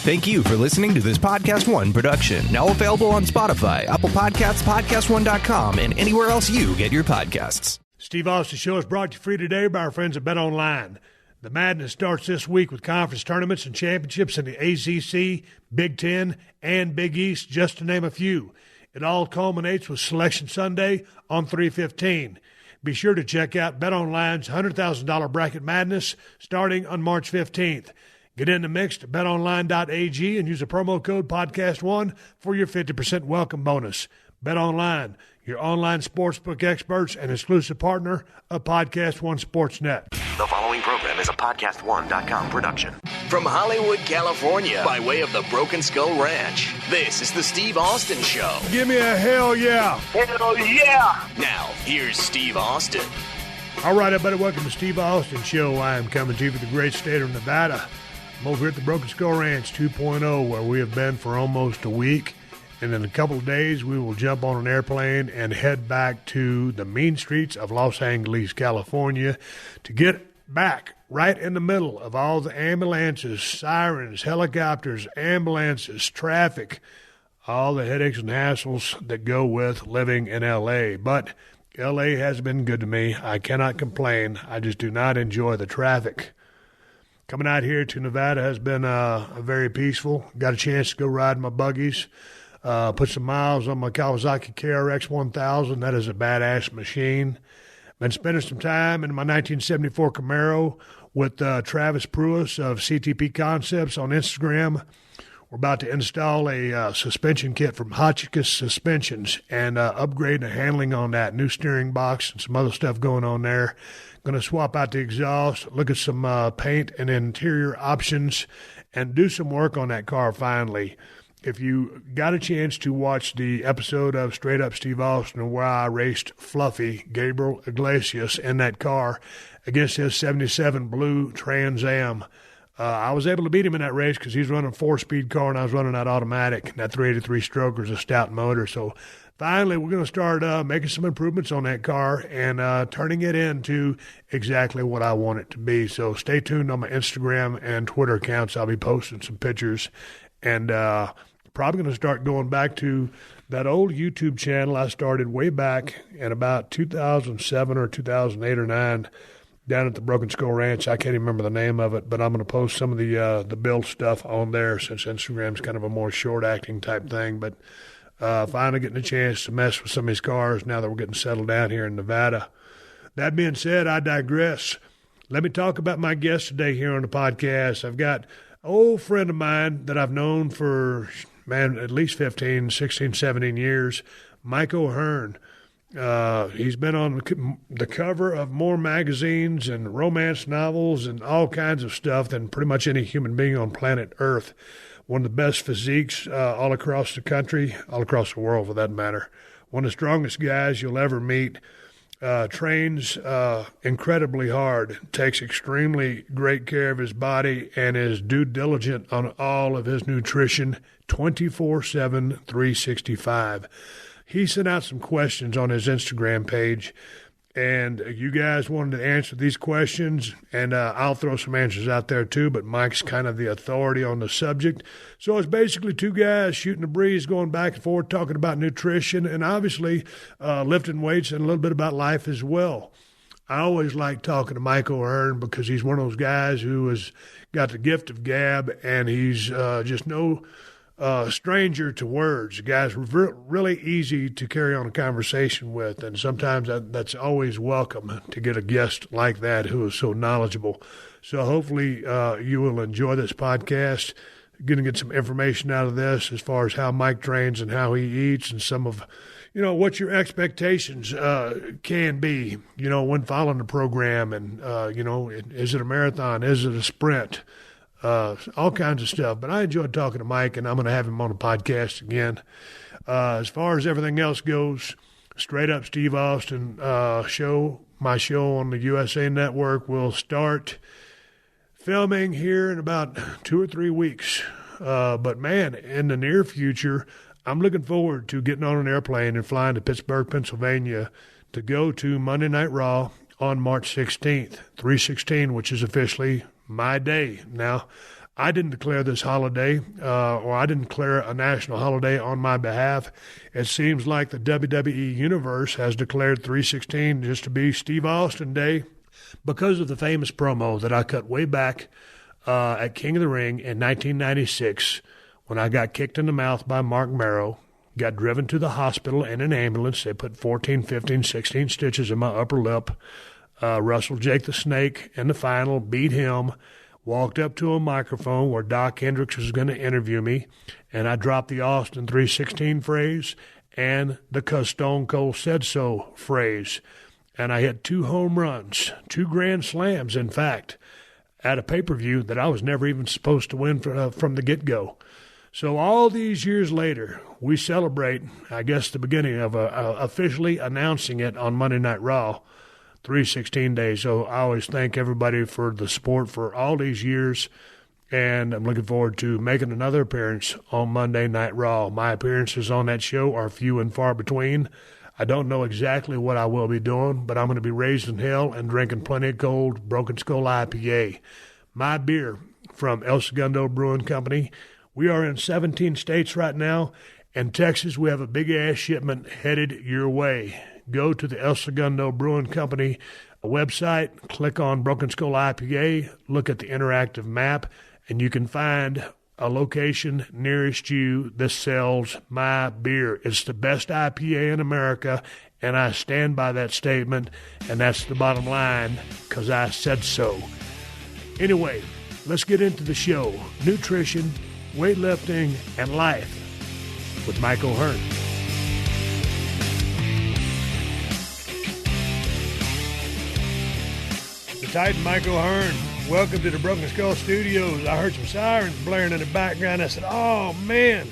Thank you for listening to this PodcastOne production. Now available on Spotify, Apple Podcasts, PodcastOne.com, and anywhere else you get your podcasts. Steve Austin Show is brought to you free today by our friends at BetOnline. The madness starts this week with conference tournaments and championships in the ACC, Big Ten, and Big East, just to name a few. It all culminates with Selection Sunday on 3/15. Be sure to check out BetOnline's $100,000 bracket madness starting on March 15th. Get in the mix to betonline.ag and use the promo code PodcastOne for your 50% welcome bonus. BetOnline, your online sportsbook experts and exclusive partner of PodcastOne Sportsnet. The following program is a PodcastOne.com production. From Hollywood, California, by way of the Broken Skull Ranch, this is the Steve Austin Show. Give me a hell yeah. Hell yeah. Now, here's Steve Austin. All right, everybody, welcome to Steve Austin Show. I am coming to you from the great state of Nevada. I'm over here at the Broken Skull Ranch 2.0, where we have been for almost a week. And in a couple of days, we will jump on an airplane and head back to the mean streets of Los Angeles, California, to get back right in the middle of all the ambulances, sirens, helicopters, ambulances, traffic, all the headaches and hassles that go with living in L.A. But L.A. has been good to me. I cannot complain. I just do not enjoy the traffic. Coming out here to Nevada has been very peaceful. Got a chance to go ride my buggies. Put some miles on my Kawasaki KRX 1000. That is a badass machine. Been spending some time in my 1974 Camaro with Travis Pruis of CTP Concepts on Instagram. We're about to install a suspension kit from Hotchkiss Suspensions and upgrade the handling on that. New steering box and some other stuff going on there. Going to swap out the exhaust, look at some paint and interior options, and do some work on that car finally. If you got a chance to watch the episode of Straight Up Steve Austin where I raced Fluffy, Gabriel Iglesias, in that car against his 77 blue Trans Am, I was able to beat him in that race because he's running a 4-speed car and I was running that automatic. And that 383 stroker is a stout motor. So finally we're going to start making some improvements on that car and turning it into exactly what I want it to be. So stay tuned on my Instagram and Twitter accounts. I'll be posting some pictures and probably going to start going back to that old YouTube channel I started way back in about 2007 or 2008 or 9 down at the Broken Skull Ranch. I can't even remember the name of it, but I'm going to post some of the build stuff on there since Instagram's kind of a more short-acting type thing. But finally getting a chance to mess with some of these cars now that we're getting settled down here in Nevada. That being said, I digress. Let me talk about my guest today here on the podcast. I've got an old friend of mine that I've known for, at least 15, 16, 17 years, Mike O'Hearn. He's been on the cover of more magazines and romance novels and all kinds of stuff than pretty much any human being on planet Earth. One of the best physiques all across the country, all across the world for that matter. One of the strongest guys you'll ever meet. Trains incredibly hard, takes extremely great care of his body, and is due diligent on all of his nutrition 24/7, 365. He sent out some questions on his Instagram page, and you guys wanted to answer these questions, and I'll throw some answers out there too, but Mike's kind of the authority on the subject. So it's basically two guys shooting the breeze, going back and forth, talking about nutrition, and obviously lifting weights and a little bit about life as well. I always like talking to Mike O'Hearn because he's one of those guys who has got the gift of gab, and he's just no stranger to words. The guy's really easy to carry on a conversation with, and sometimes that's always welcome to get a guest like that who is so knowledgeable. So hopefully you will enjoy this podcast. Going to get some information out of this as far as how Mike trains and how he eats and some of, what your expectations can be, when following the program. And, is it a marathon? Is it a sprint? All kinds of stuff. But I enjoyed talking to Mike, and I'm going to have him on the podcast again. As far as everything else goes, Straight Up Steve Austin show, my show on the USA Network, will start filming here in about 2 or 3 weeks. But, man, in the near future, I'm looking forward to getting on an airplane and flying to Pittsburgh, Pennsylvania to go to Monday Night Raw on March 16th, 3/16, which is officially my day. Now, I didn't declare this holiday, or I didn't declare a national holiday on my behalf. It seems like the WWE Universe has declared 3/16 just to be Steve Austin Day because of the famous promo that I cut way back at King of the Ring in 1996 when I got kicked in the mouth by Mark Marrow, got driven to the hospital in an ambulance. They put 14, 15, 16 stitches in my upper lip, wrestled Jake the Snake in the final, beat him, walked up to a microphone where Doc Hendricks was going to interview me, and I dropped the Austin 3/16 phrase and the 'cause Stone Cold said so phrase. And I hit 2 home runs, 2 grand slams, in fact, at a pay-per-view that I was never even supposed to win from the get-go. So all these years later, we celebrate, I guess, the beginning of officially announcing it on Monday Night Raw, 3/16 days. So I always thank everybody for the support for all these years, and I'm looking forward to making another appearance on Monday Night Raw. My appearances on that show are few and far between. I don't know exactly what I will be doing, but I'm going to be raised in hell and drinking plenty of cold Broken Skull IPA. My beer from El Segundo Brewing Company. We are in 17 states right now. In Texas, we have a big-ass shipment headed your way. Go to the El Segundo Brewing Company website, click on Broken Skull IPA, look at the interactive map, and you can find a location nearest you that sells my beer. It's the best IPA in America, and I stand by that statement, and that's the bottom line, because I said so. Anyway, let's get into the show. Nutrition, weightlifting, and life with Mike O'Hearn. The Titan Mike O'Hearn. Welcome to the Broken Skull Studios. I heard some sirens blaring in the background. I said, oh, man,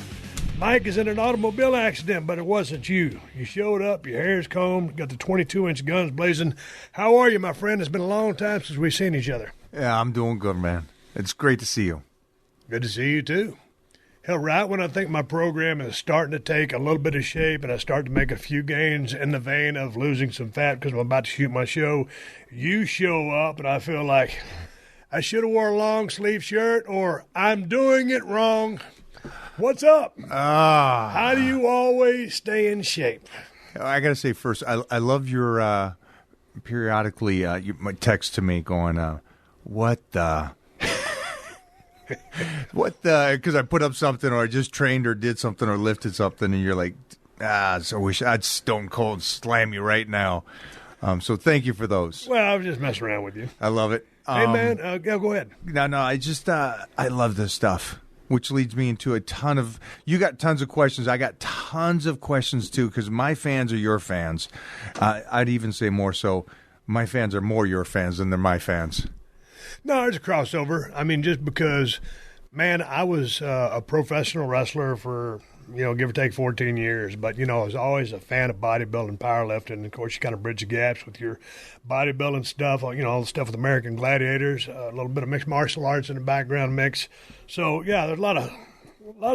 Mike is in an automobile accident, but it wasn't you. You showed up, your hair's combed, got the 22-inch guns blazing. How are you, my friend? It's been a long time since we've seen each other. Yeah, I'm doing good, man. It's great to see you. Good to see you, too. Hell, right when I think my program is starting to take a little bit of shape and I start to make a few gains in the vein of losing some fat because I'm about to shoot my show, you show up and I feel like I should have wore a long sleeve shirt or I'm doing it wrong. What's up? How do you always stay in shape? I got to say first, I love your periodically my text to me going, what the... because I put up something or I just trained or did something or lifted something and you're like, so wish I'd stone cold slam you right now. So thank you for those. Well, I was just messing around with you. I love it. Hey, man, go ahead. No, I just, I love this stuff, which leads me into a ton of, you got tons of questions. I got tons of questions too, because my fans are your fans. I'd even say more so, my fans are more your fans than they're my fans. No, there's a crossover. I mean, just because, man, I was a professional wrestler for, give or take 14 years. But, I was always a fan of bodybuilding, powerlifting. And, of course, you kind of bridge the gaps with your bodybuilding stuff, all the stuff with American Gladiators, a little bit of mixed martial arts in the background mix. So, yeah, there's a lot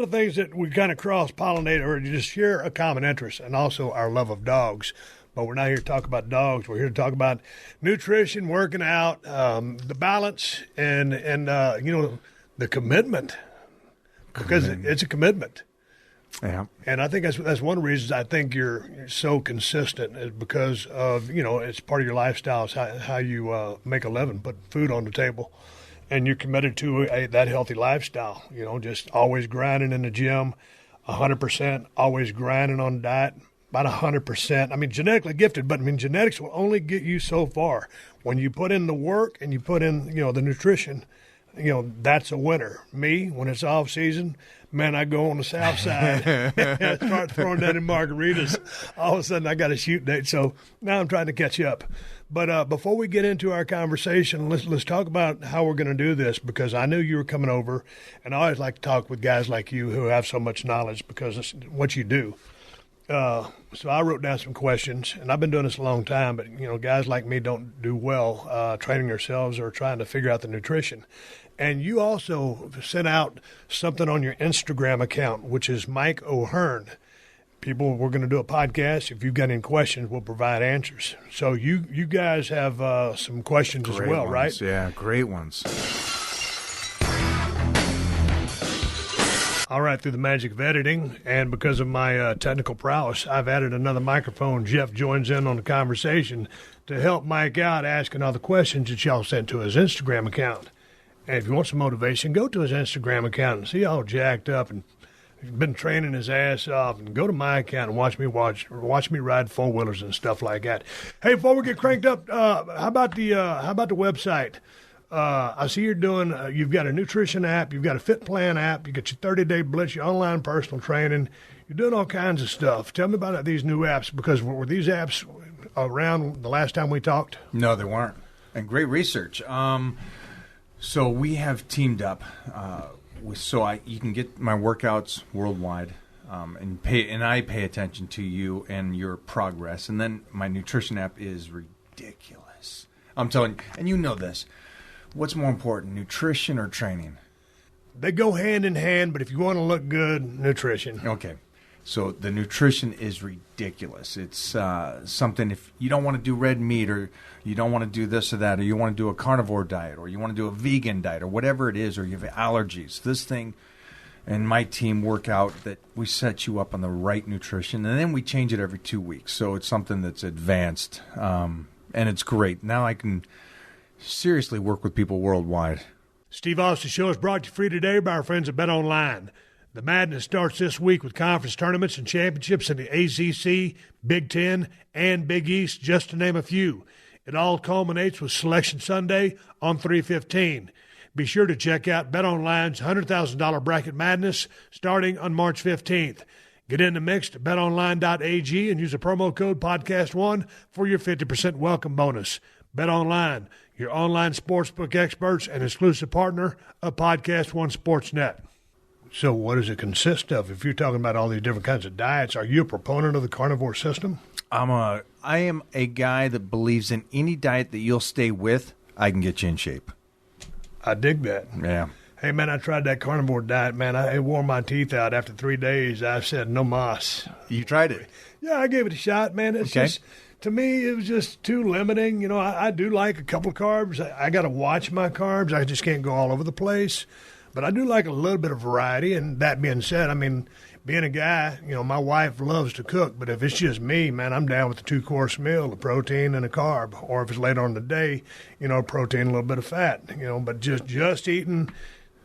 of things that we kind of cross-pollinate or just share a common interest, and also our love of dogs. But we're not here to talk about dogs. We're here to talk about nutrition, working out, the balance, and the commitment, because it's a commitment. Yeah. And I think that's one of the reasons I think you're so consistent is because of, it's part of your lifestyle. It's how you make a living, put food on the table, and you're committed to that healthy lifestyle. Just always grinding in the gym, 100%, always grinding on diet. About 100%. I mean, genetically gifted, but genetics will only get you so far. When you put in the work and you put in, the nutrition, that's a winner. Me, when it's off season, man, I go on the south side and start throwing down in margaritas. All of a sudden, I got a shoot date. So now I'm trying to catch up. But before we get into our conversation, let's talk about how we're going to do this, because I knew you were coming over, and I always like to talk with guys like you who have so much knowledge because it's what you do. So I wrote down some questions, and I've been doing this a long time, but, guys like me don't do well training ourselves or trying to figure out the nutrition. And you also sent out something on your Instagram account, which is Mike O'Hearn. People, we're going to do a podcast. If you've got any questions, we'll provide answers. So you guys have some questions as well, right? Yeah, great ones. All right, through the magic of editing and because of my technical prowess, I've added another microphone. Jeff joins in on the conversation to help Mike out asking all the questions that y'all sent to his Instagram account. And if you want some motivation, go to his Instagram account and see all jacked up and been training his ass off, and go to my account and watch me ride four-wheelers and stuff like that. Hey, before we get cranked up, how about the website? I see you're doing, you've got a nutrition app, you've got a fit plan app, you got your 30-day blitz, your online personal training. You're doing all kinds of stuff. Tell me about these new apps, because were these apps around the last time we talked? No, they weren't. And great research. So we have teamed up, you can get my workouts worldwide, and I pay attention to you and your progress. And then my nutrition app is ridiculous. I'm telling you, and you know this. What's more important, nutrition or training? They go hand in hand, but if you want to look good, nutrition. Okay. So the nutrition is ridiculous. It's something, if you don't want to do red meat, or you don't want to do this or that, or you want to do a carnivore diet, or you want to do a vegan diet, or whatever it is, or you have allergies, this thing and my team work out that we set you up on the right nutrition, and then we change it every 2 weeks. So it's something that's advanced, and it's great. Now I can seriously work with people worldwide. Steve Austin Show is brought to you free today by our friends at BetOnline. The madness starts this week with conference tournaments and championships in the ACC, Big Ten, and Big East, just to name a few. It all culminates with Selection Sunday on 3/15. Be sure to check out BetOnline's $100,000 bracket madness starting on March 15th. Get in the mix to betonline.ag and use the promo code PodcastOne for your 50% welcome bonus. BetOnline, your online sportsbook experts and exclusive partner of PodcastOne Sportsnet. So what does it consist of? If you're talking about all these different kinds of diets, are you a proponent of the carnivore system? I am a guy that believes in any diet that you'll stay with, I can get you in shape. I dig that. Yeah. Hey, man, I tried that carnivore diet, man. It wore my teeth out after 3 days. I said, no mas. You tried it? Yeah, I gave it a shot, man. It's just, to me, it was just too limiting. You know, I do like a couple of carbs. I got to watch my carbs. I just can't go all over the place. But I do like a little bit of variety. And that being said, I mean, being a guy, you know, my wife loves to cook. But if it's just me, man, I'm down with the 2-course meal, a protein and a carb. Or if it's later on in the day, you know, protein, a little bit of fat. You know, but just eating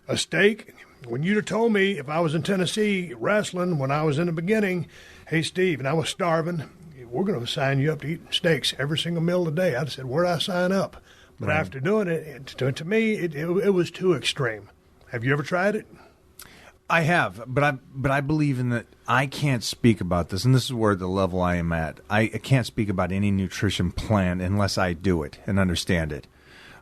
a steak. When you'd have told me if I was in Tennessee wrestling when I was in the beginning, hey, Steve, and I was starving, we're going to sign you up to eat steaks every single meal of the day. I'd have said, where'd I sign up? But after doing it, to me, it was too extreme. Have you ever tried it? I have, but I believe in that. I can't speak about this, and this is where the level I am at. I can't speak about any nutrition plan unless I do it and understand it.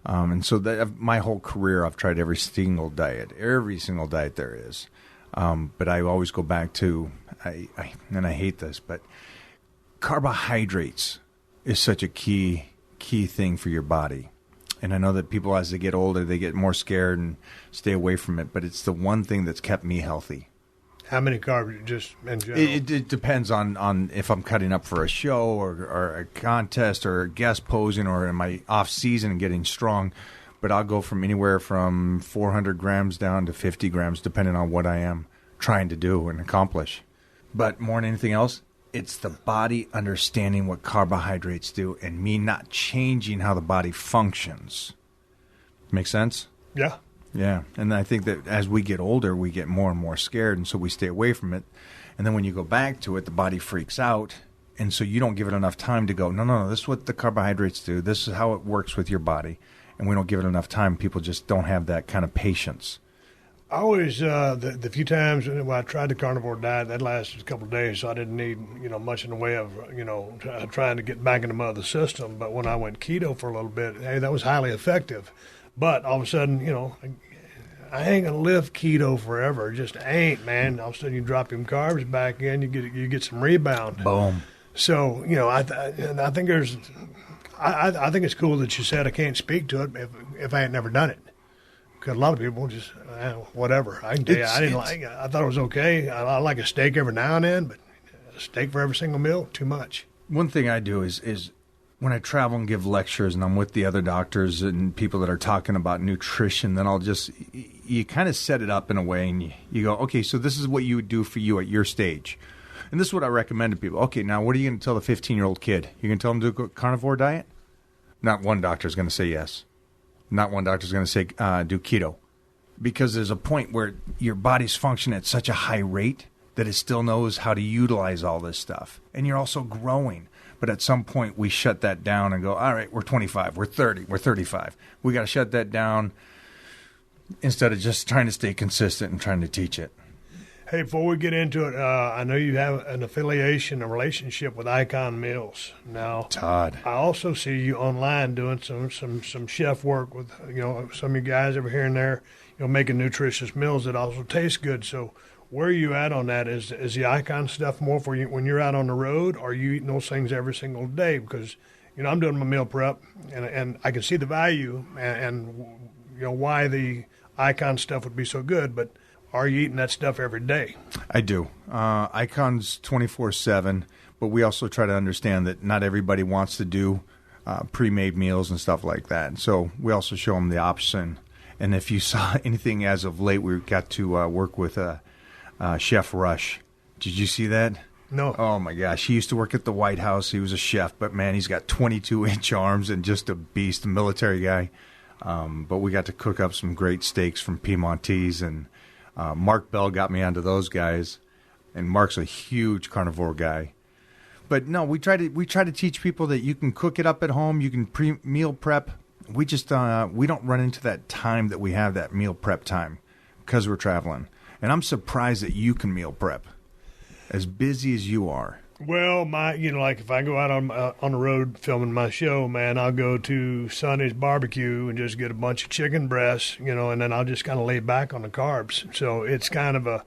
And so my whole career, I've tried every single diet there is. But I always go back to, and I hate this, but carbohydrates is such a key thing for your body. And I know that people, as they get older, they get more scared and stay away from it. But it's the one thing that's kept me healthy. How many carbs, just in general? It depends on if I'm cutting up for a show or a contest or a guest posing, or am I off season and getting strong. But I'll go from anywhere from 400 grams down to 50 grams, depending on what I am trying to do and accomplish. But more than anything else, it's the body understanding what carbohydrates do and me not changing how the body functions. Make sense? Yeah. Yeah, and I think that as we get older, we get more and more scared, and so we stay away from it. And then when you go back to it, the body freaks out, and so you don't give it enough time to go, no, this is what the carbohydrates do. This is how it works with your body. And we don't give it enough time. People just don't have that kind of patience. I always, the few times when I tried the carnivore diet, that lasted a couple of days, so I didn't need, much in the way of, trying to get back into my other system. But when I went keto for a little bit, hey, that was highly effective. But all of a sudden, I ain't going to live keto forever. It just ain't, man. All of a sudden you drop them carbs back in, you get some rebound. Boom. So, I think I think it's cool that you said I can't speak to it if I ain't never done it. Because a lot of people just, whatever. I can tell you, I didn't like it. I thought it was okay. I like a steak every now and then, but a steak for every single meal, too much. One thing I do is when I travel and give lectures and I'm with the other doctors and people that are talking about nutrition, then you kind of set it up in a way and you go, okay, so this is what you would do for you at your stage. And this is what I recommend to people. Okay, now what are you going to tell the 15-year-old kid? You're going to tell him to do a carnivore diet? Not one doctor is going to say yes. Not one doctor is going to say do keto. Because there's a point where your body's functioning at such a high rate that it still knows how to utilize all this stuff. And you're also growing. But at some point, we shut that down and go, all right, we're 25, we're 30, we're 35. We got to shut that down instead of just trying to stay consistent and trying to teach it. Hey, before we get into it, I know you have an affiliation, a relationship with Icon Meals. Now, Todd, I also see you online doing some chef work with some of you guys over here and there, making nutritious meals that also taste good. So, where are you at on that? Is the Icon stuff more for you when you're out on the road, or are you eating those things every single day? Because I'm doing my meal prep, and I can see the value and why the Icon stuff would be so good, but are you eating that stuff every day? I do. Icon's 24/7, but we also try to understand that not everybody wants to do pre-made meals and stuff like that. So we also show them the option. And if you saw anything as of late, we got to work with Chef Rush. Did you see that? No. Oh, my gosh. He used to work at the White House. He was a chef, but, man, he's got 22-inch arms and just a beast, a military guy. But we got to cook up some great steaks from Piedmontese, and Mark Bell got me onto those guys, and Mark's a huge carnivore guy. But, no, we try to teach people that you can cook it up at home. You can meal prep. We just we don't run into that time that we have, that meal prep time, because we're traveling. And I'm surprised that you can meal prep, as busy as you are. Well, like if I go out on the road filming my show, man, I'll go to Sunday's barbecue and just get a bunch of chicken breasts, and then I'll just kind of lay back on the carbs. So it's kind of I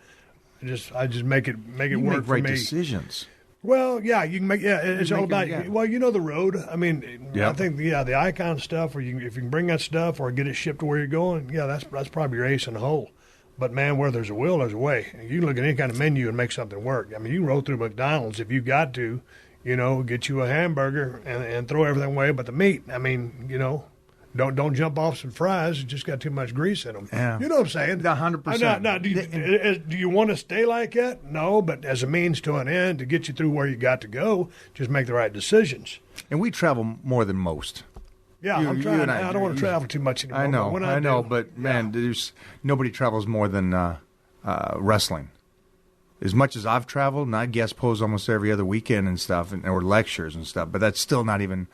just make it work for me. Make right decisions. Well, yeah, you can make. Yeah, it's all about. Yeah. Well, the road. I mean, yep. I think the Icon stuff, or if you can bring that stuff or get it shipped to where you're going, yeah, that's probably your ace in the hole. But, man, where there's a will, there's a way. You can look at any kind of menu and make something work. I mean, you can roll through McDonald's if you got to, get you a hamburger and throw everything away but the meat. I mean, don't jump off some fries. It just got too much grease in them. Yeah. You know what I'm saying? 100%. Now, do you want to stay like that? No, but as a means to an end to get you through where you got to go, just make the right decisions. And we travel more than most. Yeah, I'm trying. I don't want to travel too much anymore. I know, but man, there's nobody travels more than wrestling. As much as I've traveled, and I guest pose almost every other weekend and stuff, or lectures and stuff, but that's still not even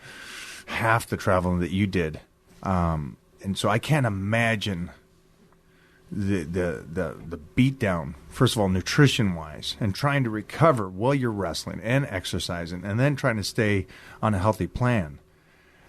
half the traveling that you did. And so I can't imagine the beatdown. First of all, nutrition wise, and trying to recover while you're wrestling and exercising, and then trying to stay on a healthy plan.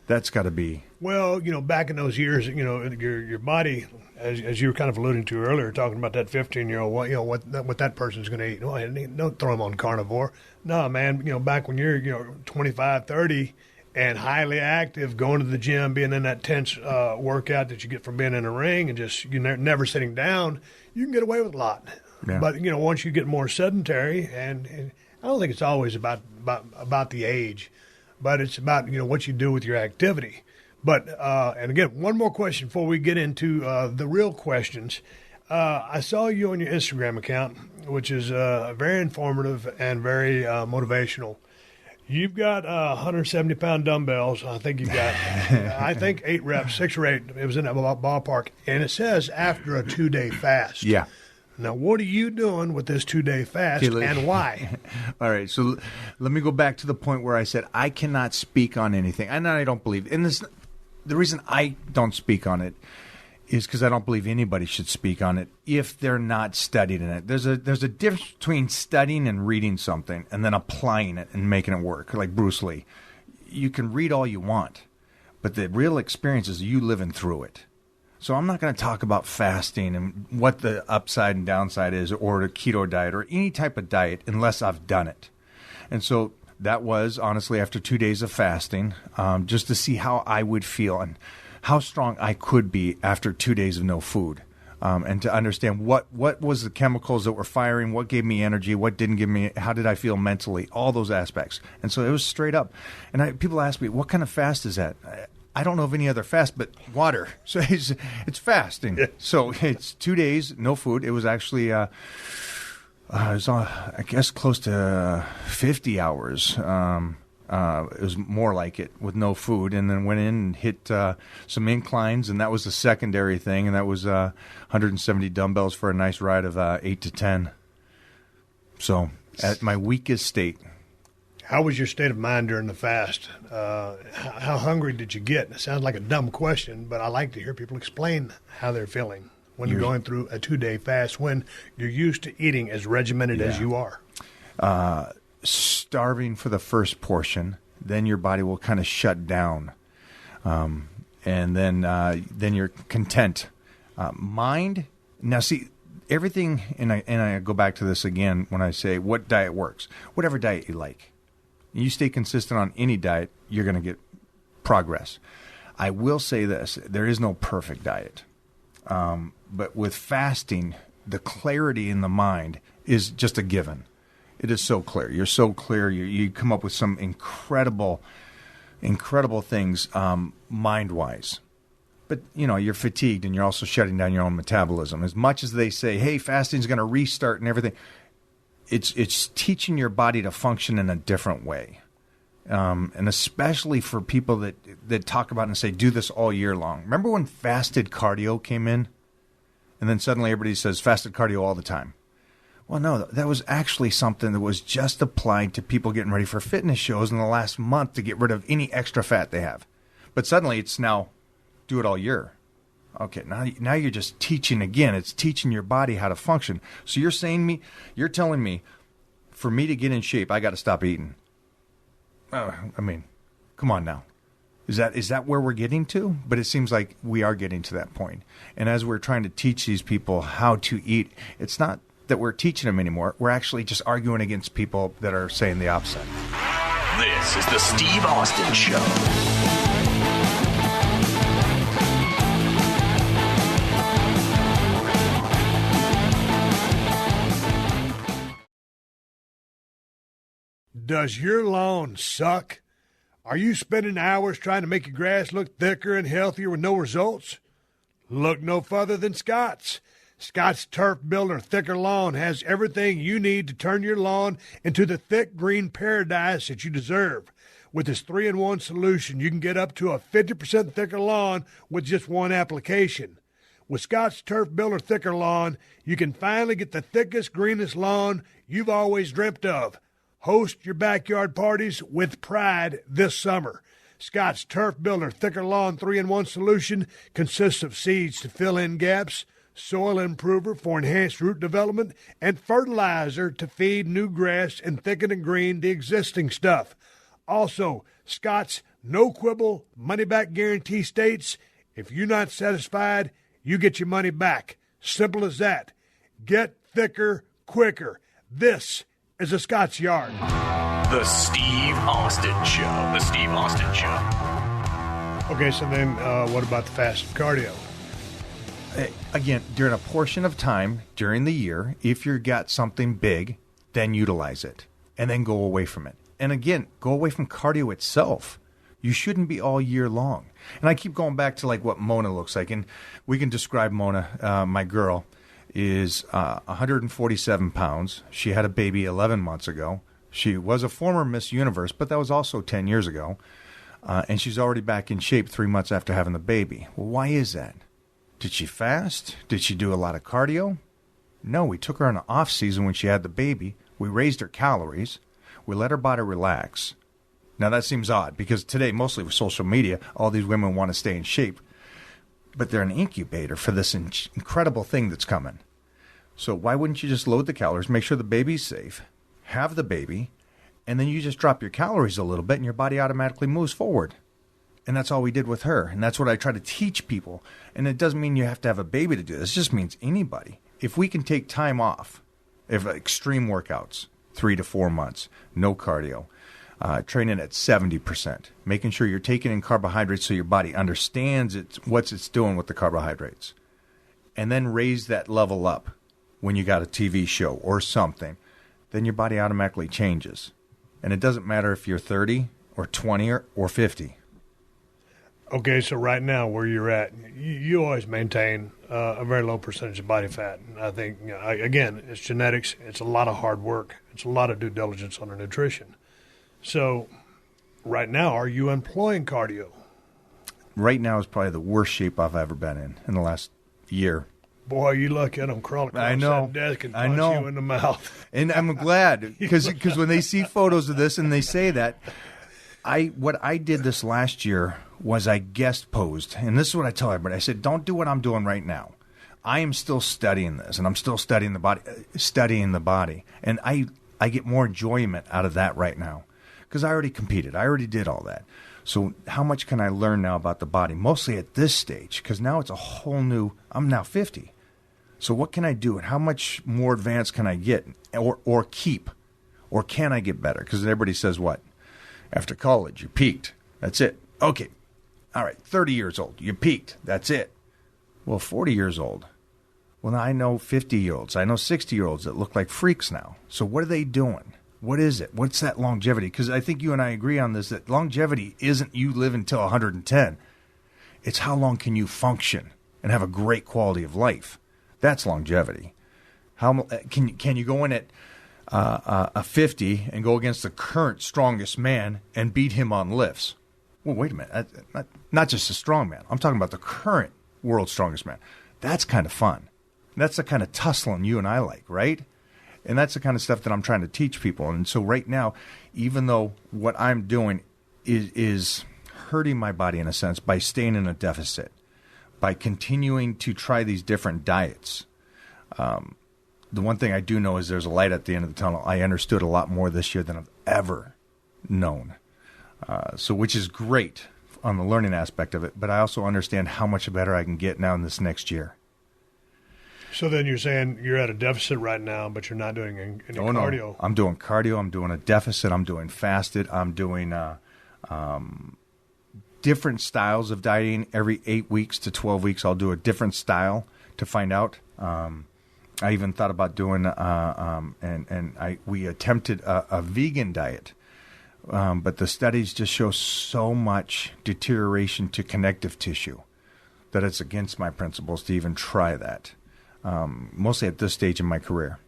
That's got to be. Well, back in those years, your body, as you were kind of alluding to earlier, talking about that 15-year-old, what that person's going to eat. Well, don't throw them on carnivore. No, man, back when you're 25, 30, and highly active, going to the gym, being in that tense workout that you get from being in a ring, and just never sitting down, you can get away with a lot. Yeah. But once you get more sedentary, and I don't think it's always about the age. But it's about, what you do with your activity. But, and again, one more question before we get into the real questions. I saw you on your Instagram account, which is very informative and very motivational. You've got 170-pound dumbbells. I think you've got, 8 reps, 6 or 8. It was in that ballpark. And it says after a 2-day fast. Yeah. Now, what are you doing with this 2-day fast and why? All right, so let me go back to the point where I said I cannot speak on anything. And I don't believe. And the reason I don't speak on it is because I don't believe anybody should speak on it if they're not studied in it. There's a difference between studying and reading something and then applying it and making it work, like Bruce Lee. You can read all you want, but the real experience is you living through it. So I'm not going to talk about fasting and what the upside and downside is, or a keto diet or any type of diet unless I've done it. And so that was, honestly, after 2 days of fasting, just to see how I would feel and how strong I could be after 2 days of no food. and to understand what was the chemicals that were firing, what gave me energy, what didn't give me, how did I feel mentally, all those aspects. And so it was straight up. And people ask me, what kind of fast is that? I don't know of any other fast, but water. So it's fasting. Yeah. So it's 2 days, no food. It was actually, it was, I guess, close to 50 hours. It was more like it with no food, and then went in and hit some inclines, and that was the secondary thing, and that was 170 dumbbells for a nice ride of 8 to 10. So at my weakest state. How was your state of mind during the fast? How hungry did you get? It sounds like a dumb question, but I like to hear people explain how they're feeling when you're going through a 2-day fast, when you're used to eating as regimented as you are. Starving for the first portion, then your body will kind of shut down, and then you're content. Mind, now see, everything, and I go back to this again when I say what diet works. Whatever diet you like. You stay consistent on any diet, you're going to get progress. I will say this, there is no perfect diet. But with fasting, the clarity in the mind is just a given. It is so clear. You're so clear. You come up with some incredible things mind-wise. But, you're fatigued and you're also shutting down your own metabolism. As much as they say, hey, fasting's going to restart and everything, it's teaching your body to function in a different way. And especially for people that talk about it and say, do this all year long. Remember when fasted cardio came in? And then suddenly everybody says fasted cardio all the time. Well, no, that was actually something that was just applied to people getting ready for fitness shows in the last month to get rid of any extra fat they have. But suddenly it's now do it all year. Okay, now you're just teaching again. It's teaching your body how to function. So you're telling me, for me to get in shape, I got to stop eating. Come on now. Is that where we're getting to? But it seems like we are getting to that point. And as we're trying to teach these people how to eat, it's not that we're teaching them anymore. We're actually just arguing against people that are saying the opposite. This is the Steve Austin Show. Does your lawn suck? Are you spending hours trying to make your grass look thicker and healthier with no results? Look no further than Scott's. Scott's Turf Builder Thicker Lawn has everything you need to turn your lawn into the thick green paradise that you deserve. With this 3-in-1 solution, you can get up to a 50% thicker lawn with just one application. With Scott's Turf Builder Thicker Lawn, you can finally get the thickest, greenest lawn you've always dreamt of. Host your backyard parties with pride this summer. Scott's Turf Builder Thicker Lawn 3-in-1 solution consists of seeds to fill in gaps, soil improver for enhanced root development, and fertilizer to feed new grass and thicken and green the existing stuff. Also, Scott's no-quibble money-back guarantee states, if you're not satisfied, you get your money back. Simple as that. Get thicker, quicker. This is a Scott's Yard. The Steve Austin Show. The Steve Austin Show. Okay, so then what about the fasted cardio? Again, during a portion of time during the year, if you've got something big, then utilize it and then go away from it. And again, go away from cardio itself. You shouldn't be all year long. And I keep going back to like what Mona looks like. And we can describe Mona, my girl, is 147 pounds. She had a baby 11 months ago. She was a former Miss Universe, but that was also 10 years ago. And she's already back in shape 3 months after having the baby. Well, why is that? Did she fast? Did she do a lot of cardio? No, we took her in an off season when she had the baby. We raised her calories. We let her body relax. Now that seems odd because today, mostly with social media, all these women want to stay in shape. But they're an incubator for this incredible thing that's coming. So why wouldn't you just load the calories, make sure the baby's safe, have the baby, and then you just drop your calories a little bit and your body automatically moves forward. And that's all we did with her. And that's what I try to teach people. And it doesn't mean you have to have a baby to do this. It just means anybody. If we can take time off, if extreme workouts, 3 to 4 months, no cardio, training at 70%, making sure you're taking in carbohydrates so your body understands what it's doing with the carbohydrates. and then raise that level up when you got a TV show or something, then your body automatically changes. And it doesn't matter if you're 30 or 20 or 50. Okay, so right now where you're at, you always maintain a very low percentage of body fat. And I think, again, it's genetics. It's a lot of hard work. It's a lot of due diligence on the nutrition. So right now, are you employing cardio? Right now is probably the worst shape I've ever been in the last year. Boy, you lucky I don't crawl across that desk and punch you in the mouth. And I'm glad, because when they see photos of this and they say that, what I did this last year was I guest posed. And this is what I tell everybody. I said, don't do what I'm doing right now. I am still studying this, and I'm still studying the body. And I get more enjoyment out of that right now because I already competed. I already did all that. So how much can I learn now about the body? Mostly at this stage, because now it's a whole new, I'm now 50. So what can I do, and how much more advanced can I get or keep? Or can I get better? Because everybody says what? After college, you peaked. That's it. Okay. All right, 30 years old. You peaked. That's it. Well, 40 years old. Well, now I know 50-year-olds. I know 60-year-olds that look like freaks now. So what are they doing? What is it? What's that longevity? Because I think you and I agree on this, that longevity isn't you live until 110. It's how long can you function and have a great quality of life. That's longevity. How can you go in at a 50 and go against the current strongest man and beat him on lifts? Well, wait a minute. Not just a strong man. I'm talking about the current world's strongest man. That's kind of fun. That's the kind of tussling you and I like, right? And that's the kind of stuff that I'm trying to teach people. And so right now, even though what I'm doing is hurting my body in a sense by staying in a deficit, by continuing to try these different diets, the one thing I do know is there's a light at the end of the tunnel. I understood a lot more this year than I've ever known. So which is great on the learning aspect of it, but I also understand how much better I can get now in this next year. So then you're saying you're at a deficit right now, but you're not doing any cardio. No. I'm doing cardio. I'm doing a deficit. I'm doing fasted. I'm doing different styles of dieting. Every 8 weeks to 12 weeks, I'll do a different style to find out. I even thought about doing, we attempted a vegan diet. But the studies just show so much deterioration to connective tissue that it's against my principles to even try that, mostly at this stage in my career.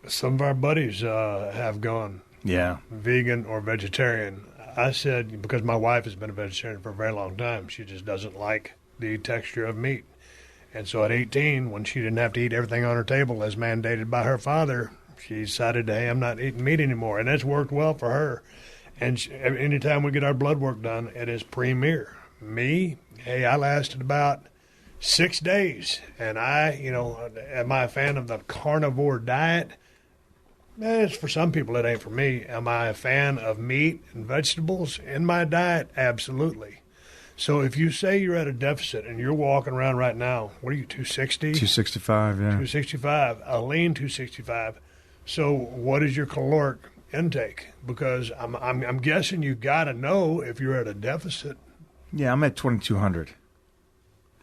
Some of our buddies have gone vegan or vegetarian. I said, because my wife has been a vegetarian for a very long time, she just doesn't like the texture of meat. And so at 18, when she didn't have to eat everything on her table as mandated by her father, she decided, hey, I'm not eating meat anymore. And that's worked well for her. And anytime we get our blood work done, it is premier. Me, hey, I lasted about 6 days. And am I a fan of the carnivore diet? It's for some people, it ain't for me. Am I a fan of meat and vegetables in my diet? Absolutely. So if you say you're at a deficit and you're walking around right now, what are you, 260? 265, yeah. 265, a lean 265. So what is your caloric intake? Because I'm guessing you got to know if you're at a deficit. Yeah, I'm at 2,200,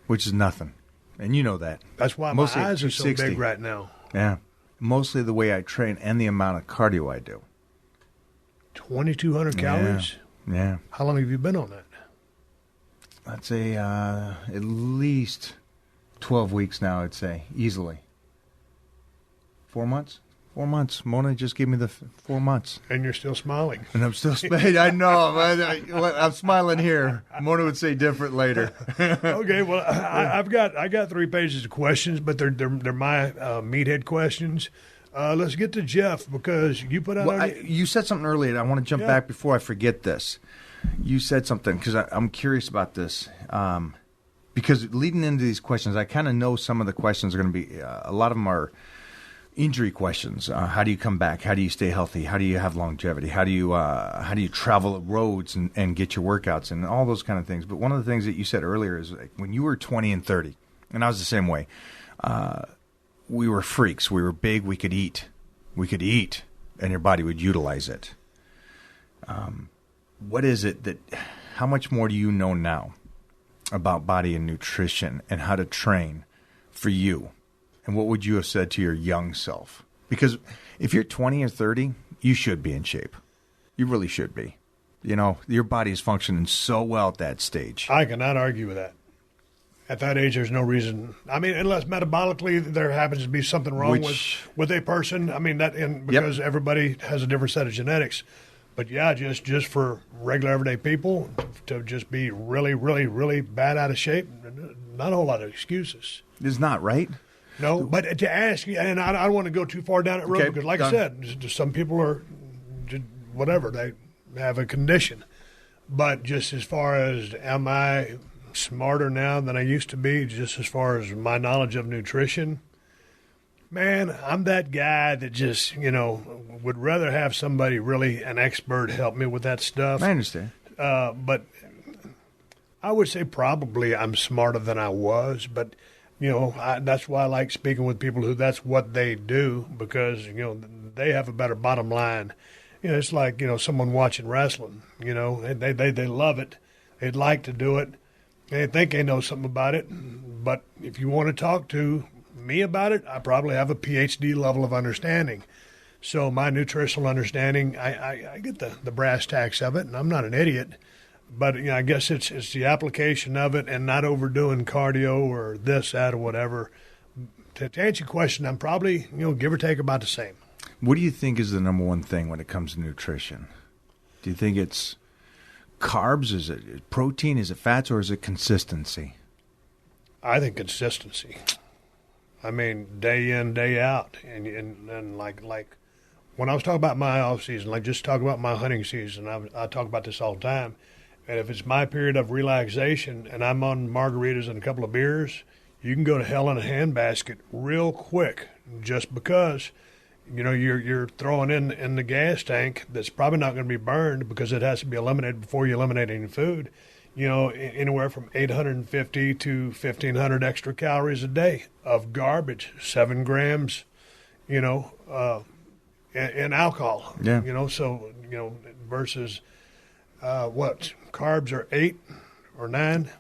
which is nothing. And you know that. That's why mostly my eyes are so big right now. Yeah. Mostly the way I train and the amount of cardio I do. 2,200 calories? Yeah. How long have you been on that? I'd say at least 12 weeks now, I'd say, easily. 4 months? 4 months. Mona just gave me the 4 months. And you're still smiling. And I'm still smiling. I know. I'm smiling here. Mona would say different later. Okay, well, I got 3 pages of questions, but they're my meathead questions. Let's get to Jeff, because you put out... you said something earlier, and I want to jump back before I forget this. You said something, because I'm curious about this. Because leading into these questions, I kind of know some of the questions are going to be... a lot of them are injury questions. How do you come back? How do you stay healthy? How do you have longevity? How do you travel roads and get your workouts and all those kind of things? But one of the things that you said earlier is, like, when you were 20 and 30, and I was the same way, we were freaks. We were big. We could eat. And your body would utilize it. What is it that, how much more do you know now about body and nutrition and how to train for you? And what would you have said to your young self? Because if you're 20 or 30, you should be in shape. You really should be. You know, your body is functioning so well at that stage. I cannot argue with that. At that age, there's no reason. I mean, unless metabolically there happens to be something wrong with a person. I mean, because everybody has a different set of genetics. But yeah, just for regular everyday people to just be really, really, really bad out of shape, not a whole lot of excuses. It's not, right? No, but to ask you, and I don't want to go too far down that road because, like I said, some people are whatever, they have a condition. But just as far as am I smarter now than I used to be, just as far as my knowledge of nutrition, man, I'm that guy that just, would rather have somebody really an expert help me with that stuff. I understand. But I would say probably I'm smarter than I was, but that's why I like speaking with people who that's what they do because, they have a better bottom line. It's like, someone watching wrestling, they love it. They'd like to do it. They think they know something about it. But if you want to talk to me about it, I probably have a PhD level of understanding. So my nutritional understanding, I get the brass tacks of it, and I'm not an idiot. But I guess it's the application of it and not overdoing cardio or this, that, or whatever. To answer your question, I'm probably, give or take about the same. What do you think is the number one thing when it comes to nutrition? Do you think it's carbs? Is it protein? Is it fats? Or is it consistency? I think consistency. I mean, day in, day out. And like when I was talking about my off season, like just talk about my hunting season, I talk about this all the time. And if it's my period of relaxation and I'm on margaritas and a couple of beers, you can go to hell in a handbasket real quick just because, you're throwing in the gas tank that's probably not going to be burned because it has to be eliminated before you eliminate any food. Anywhere from 850 to 1,500 extra calories a day of garbage, 7 grams, in alcohol. Yeah. Versus what? Carbs are 8 or 9?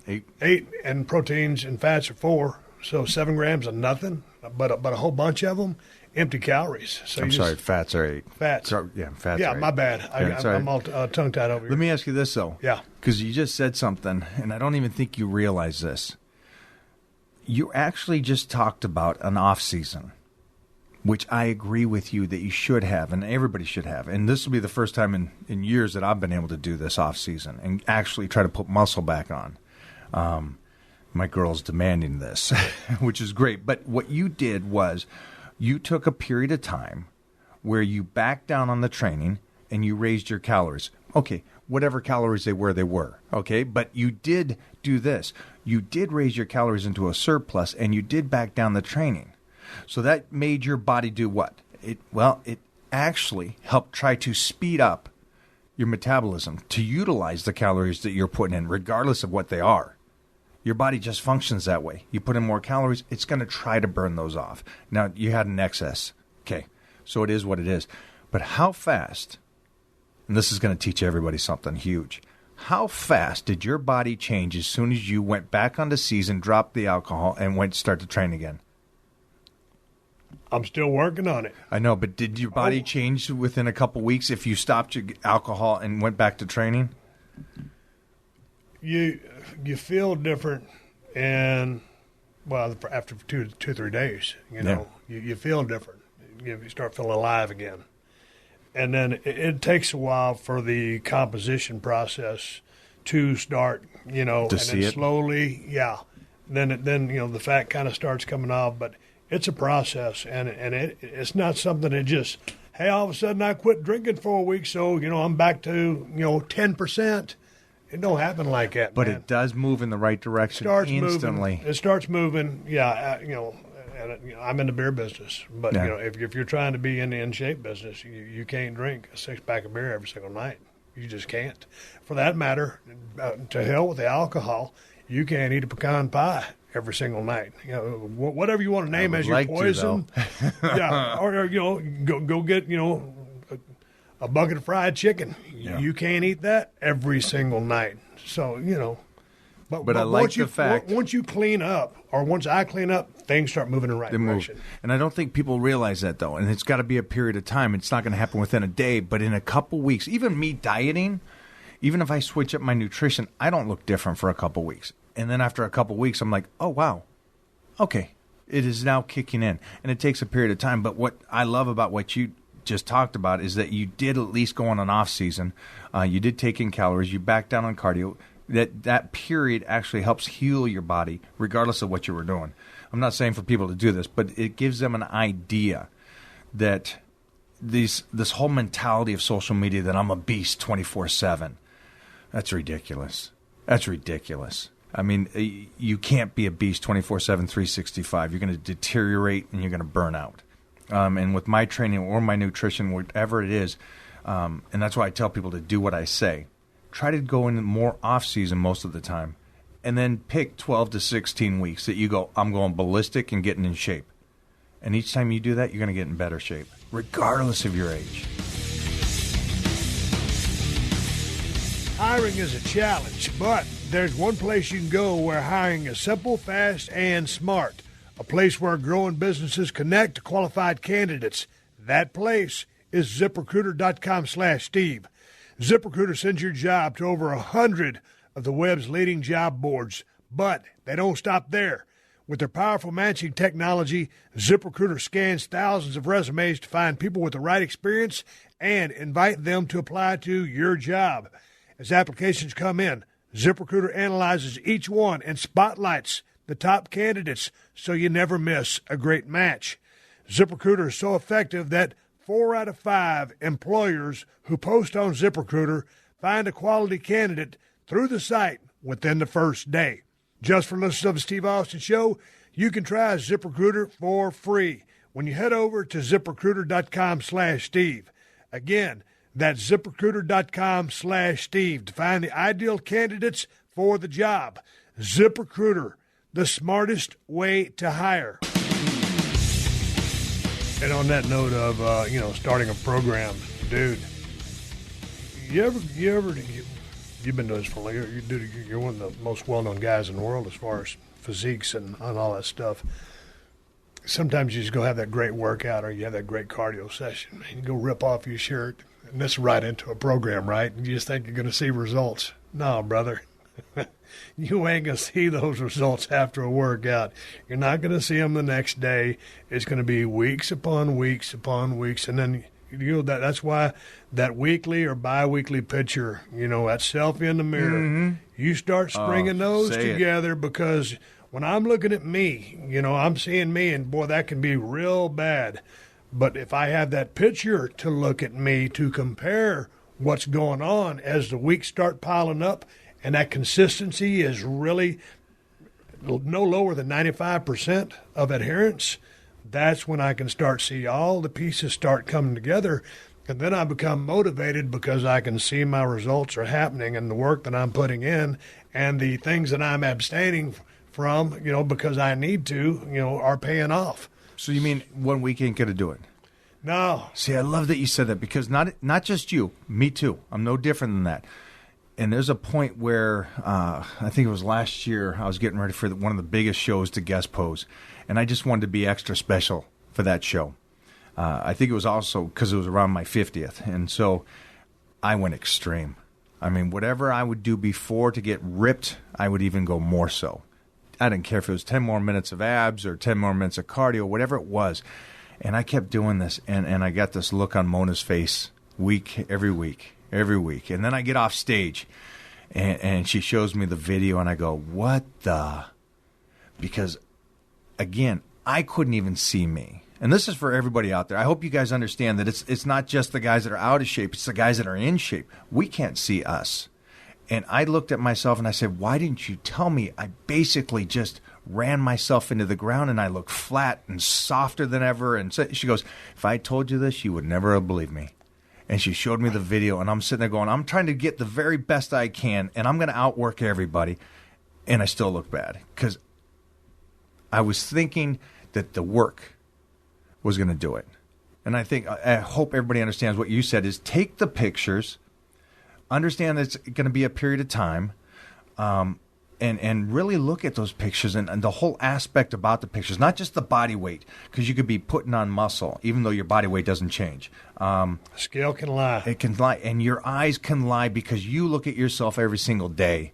8. 8, and proteins and fats are 4. So 7 grams of nothing, but a whole bunch of them, empty calories. So I'm sorry, fats are 8. Fats. Fats Yeah, are 8. my bad. I'm all tongue-tied over here. Let me ask you this, though. Yeah. Because you just said something, and I don't even think you realize this. You actually just talked about an off-season, which I agree with you that you should have, and everybody should have. And this will be the first time in years that I've been able to do this off-season and actually try to put muscle back on. My girl's demanding this, which is great. But what you did was you took a period of time where you backed down on the training and you raised your calories. Okay, whatever calories they were, okay? But you did do this. You did raise your calories into a surplus, and you did back down the training. So that made your body do what? It actually helped try to speed up your metabolism to utilize the calories that you're putting in, regardless of what they are. Your body just functions that way. You put in more calories, it's going to try to burn those off. Now, you had an excess. Okay, so it is what it is. But how fast, and this is going to teach everybody something huge, how fast did your body change as soon as you went back on the season, dropped the alcohol, and went to start to train again? I'm still working on it. I know, but did your body change within a couple weeks if you stopped your alcohol and went back to training? You feel different, and after 2-3 days, you feel different. You start feeling alive again, and then it takes a while for the composition process to start. And then slowly, yeah. Then the fat kind of starts coming off, but it's a process, and it's not something that just, hey, all of a sudden I quit drinking for a week, so I'm back to 10%. It don't happen like that, but man. It does move in the right direction instantly. It starts moving, yeah. And I'm in the beer business, but if you're trying to be in the in-shape business, you can't drink a 6-pack of beer every single night. You just can't. For that matter, to hell with the alcohol, you can't eat a pecan pie every single night. Whatever you want to name as your poison. Yeah, or go get a bucket of fried chicken. Yeah. You can't eat that every single night. So, But I like the fact. Once you clean up, or once I clean up, things start moving in the right direction. And I don't think people realize that, though. And it's got to be a period of time. It's not going to happen within a day. But in a couple weeks, even me dieting, even if I switch up my nutrition, I don't look different for a couple weeks. And then after a couple weeks, I'm like, oh, wow. Okay. It is now kicking in. And it takes a period of time. But what I love about what you just talked about is that you did at least go on an off season. You did take in calories. You backed down on cardio. That period actually helps heal your body regardless of what you were doing. I'm not saying for people to do this, but it gives them an idea that this whole mentality of social media that I'm a beast 24/7, that's ridiculous. That's ridiculous. I mean, you can't be a beast 24/7, 365. You're going to deteriorate and you're going to burn out. And with my training or my nutrition, whatever it is, and that's why I tell people to do what I say. Try to go in more off-season most of the time, and then pick 12 to 16 weeks that you go, I'm going ballistic and getting in shape. And each time you do that, you're going to get in better shape, regardless of your age. Hiring is a challenge, but there's one place you can go where hiring is simple, fast, and smart. A place where growing businesses connect to qualified candidates. That place is ZipRecruiter.com/Steve. ZipRecruiter sends your job to over 100 of the web's leading job boards, but they don't stop there. With their powerful matching technology, ZipRecruiter scans thousands of resumes to find people with the right experience and invite them to apply to your job. As applications come in, ZipRecruiter analyzes each one and spotlights the top candidates so you never miss a great match. ZipRecruiter is so effective that 4 out of 5 employers who post on ZipRecruiter find a quality candidate through the site within the first day. Just for listeners of the Steve Austin Show, you can try ZipRecruiter for free when you head over to ZipRecruiter.com/Steve. Again, that's ZipRecruiter.com/Steve to find the ideal candidates for the job. ZipRecruiter, the smartest way to hire. And on that note of starting a program, dude, you've been doing this for a you're one of the most well-known guys in the world as far as physiques and all that stuff. Sometimes you just go have that great workout or you have that great cardio session, and you go rip off your shirt, and that's right into a program, right? And you just think you're going to see results. No, brother. You ain't going to see those results after a workout. You're not going to see them the next day. It's going to be weeks upon weeks upon weeks. And then, that's why that weekly or bi-weekly picture, that selfie in the mirror, you start stringing those together because when I'm looking at me, I'm seeing me, and, boy, that can be real bad. But if I have that picture to look at me to compare what's going on as the weeks start piling up, and that consistency is really no lower than 95% of adherence, that's when I can start see all the pieces start coming together. And then I become motivated because I can see my results are happening and the work that I'm putting in and the things that I'm abstaining from, because I need to, are paying off. So you mean 1 week ain't going to do it? No. See, I love that you said that because not just you, me too. I'm no different than that. And there's a point where I think it was last year I was getting ready for one of the biggest shows to guest pose, and I just wanted to be extra special for that show. I think it was also because it was around my 50th, and so I went extreme. I mean, whatever I would do before to get ripped, I would even go more so. I didn't care if it was 10 more minutes of abs or 10 more minutes of cardio, whatever it was. And I kept doing this, and I got this look on Mona's face every week. And then I get off stage, and she shows me the video, and I go, what the? Because, again, I couldn't even see me. And this is for everybody out there. I hope you guys understand that it's not just the guys that are out of shape. It's the guys that are in shape. We can't see us. And I looked at myself, and I said, why didn't you tell me? I basically just ran myself into the ground, and I looked flat and softer than ever. And so she goes, if I told you this, you would never have believed me. And she showed me the video, and I'm sitting there going, I'm trying to get the very best I can, and I'm going to outwork everybody. And I still look bad because I was thinking that the work was going to do it. And I hope everybody understands what you said is take the pictures, understand that it's going to be a period of time, and really look at those pictures and the whole aspect about the pictures, not just the body weight, because you could be putting on muscle, even though your body weight doesn't change. Scale can lie. It can lie, and your eyes can lie because you look at yourself every single day,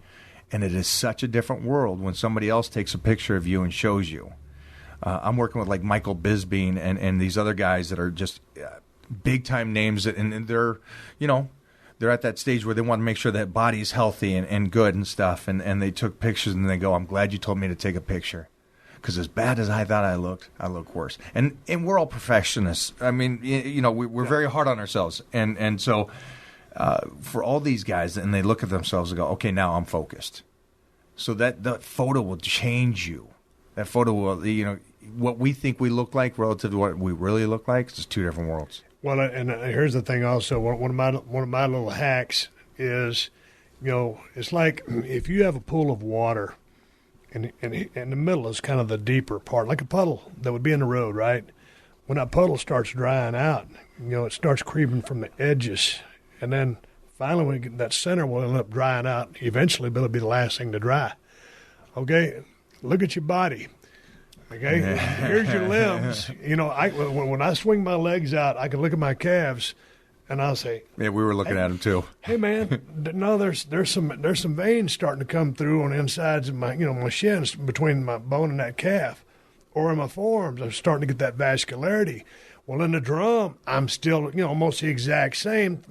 and it is such a different world when somebody else takes a picture of you and shows you. I'm working with like Michael Bisbee and these other guys that are just big-time names, and they're, they're at that stage where they want to make sure that body's healthy and good and stuff. And they took pictures and they go, I'm glad you told me to take a picture. Because as bad as I thought I look worse. And we're all professionals. I mean, we're very hard on ourselves. And so for all these guys, and they look at themselves and go, okay, now I'm focused. So that photo will change you. That photo will, what we think we look like relative to what we really look like, it's just two different worlds. Well, and here's the thing also. One of my little hacks is, it's like if you have a pool of water, and in the middle is kind of the deeper part, like a puddle that would be in the road, right? When that puddle starts drying out, it starts creeping from the edges, and then finally when you get that center will end up drying out eventually, but it'll be the last thing to dry. Okay, look at your body. Okay, here's your limbs. When I swing my legs out, I can look at my calves, and I'll say, "Yeah, we were looking at them too." Hey, man, no, there's some veins starting to come through on the insides of my my shins between my bone and that calf, or in my forearms. I'm starting to get that vascularity. Well, in the drum, I'm still almost the exact same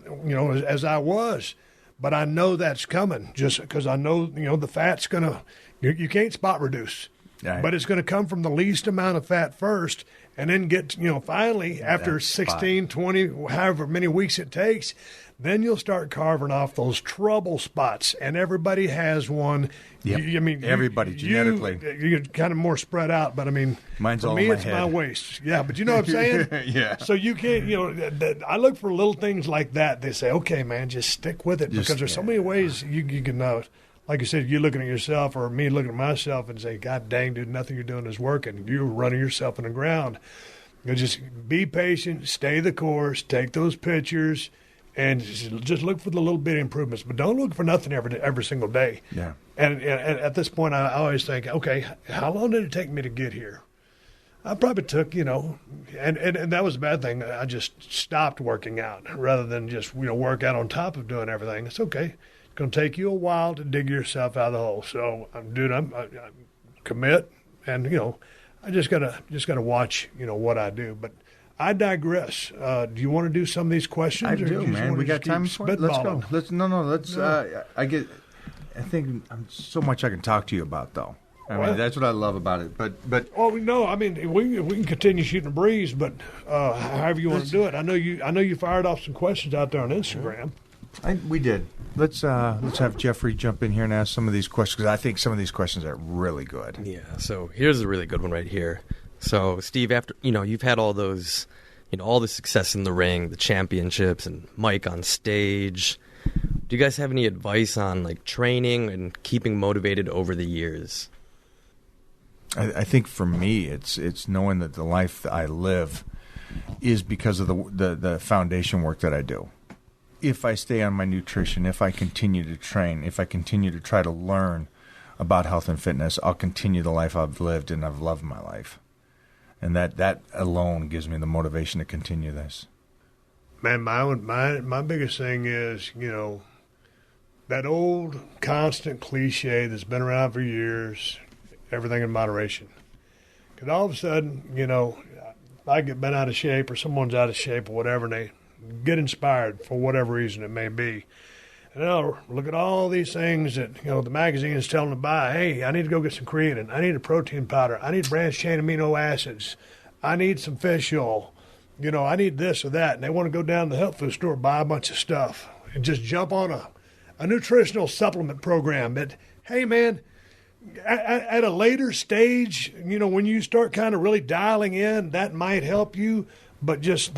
as I was, but I know that's coming just because I know the fat's gonna. You can't spot reduce. Right. But it's going to come from the least amount of fat first and then get, finally, after 16, 20, however many weeks it takes, then you'll start carving off those trouble spots. And everybody has one. Yep. Everybody, genetically. You're kind of more spread out, but mine's for all me, in my it's head. My waist. Yeah, but you know what I'm saying? Yeah. So you can't, I look for little things like that. They say, okay, man, just stick with it because there's so many ways you can know. Like you said, you're looking at yourself or me looking at myself and say, God dang, dude, nothing you're doing is working. You're running yourself in the ground. Just be patient, stay the course, take those pictures, and just look for the little bit of improvements. But don't look for nothing every single day. Yeah. And at this point, I always think, okay, how long did it take me to get here? I probably took, and that was a bad thing. I just stopped working out rather than just, work out on top of doing everything. It's okay. Going to take you a while to dig yourself out of the hole. So, dude, I commit, and I just gotta watch, what I do. But I digress. Do you want to do some of these questions? I do, man. We got time for it. Let's go. Let's. I think so much I can talk to you about, though. I mean, that's what I love about it. But well, no, I mean, we can continue shooting a breeze, but however you want to do it. I know you fired off some questions out there on Instagram. We did. Let's have Jeffrey jump in here and ask some of these questions because I think some of these questions are really good. Yeah. So here's a really good one right here. So Steve, after you've had all those, all the success in the ring, the championships, and Mike on stage. Do you guys have any advice on like training and keeping motivated over the years? I think for me, it's knowing that the life that I live is because of the foundation work that I do. If I stay on my nutrition, if I continue to train, if I continue to try to learn about health and fitness, I'll continue the life I've lived and I've loved my life. And that alone gives me the motivation to continue this. Man, my biggest thing is, that old constant cliche that's been around for years, everything in moderation. Because all of a sudden, I get bent out of shape or someone's out of shape or whatever, and they get inspired for whatever reason it may be. And I'll look at all these things that, the magazine is telling them to buy. Hey, I need to go get some creatine. I need a protein powder. I need branched-chain amino acids. I need some fish oil. I need this or that. And they want to go down to the health food store, buy a bunch of stuff, and just jump on a nutritional supplement program. But, hey, man, at a later stage, when you start kind of really dialing in, that might help you. But just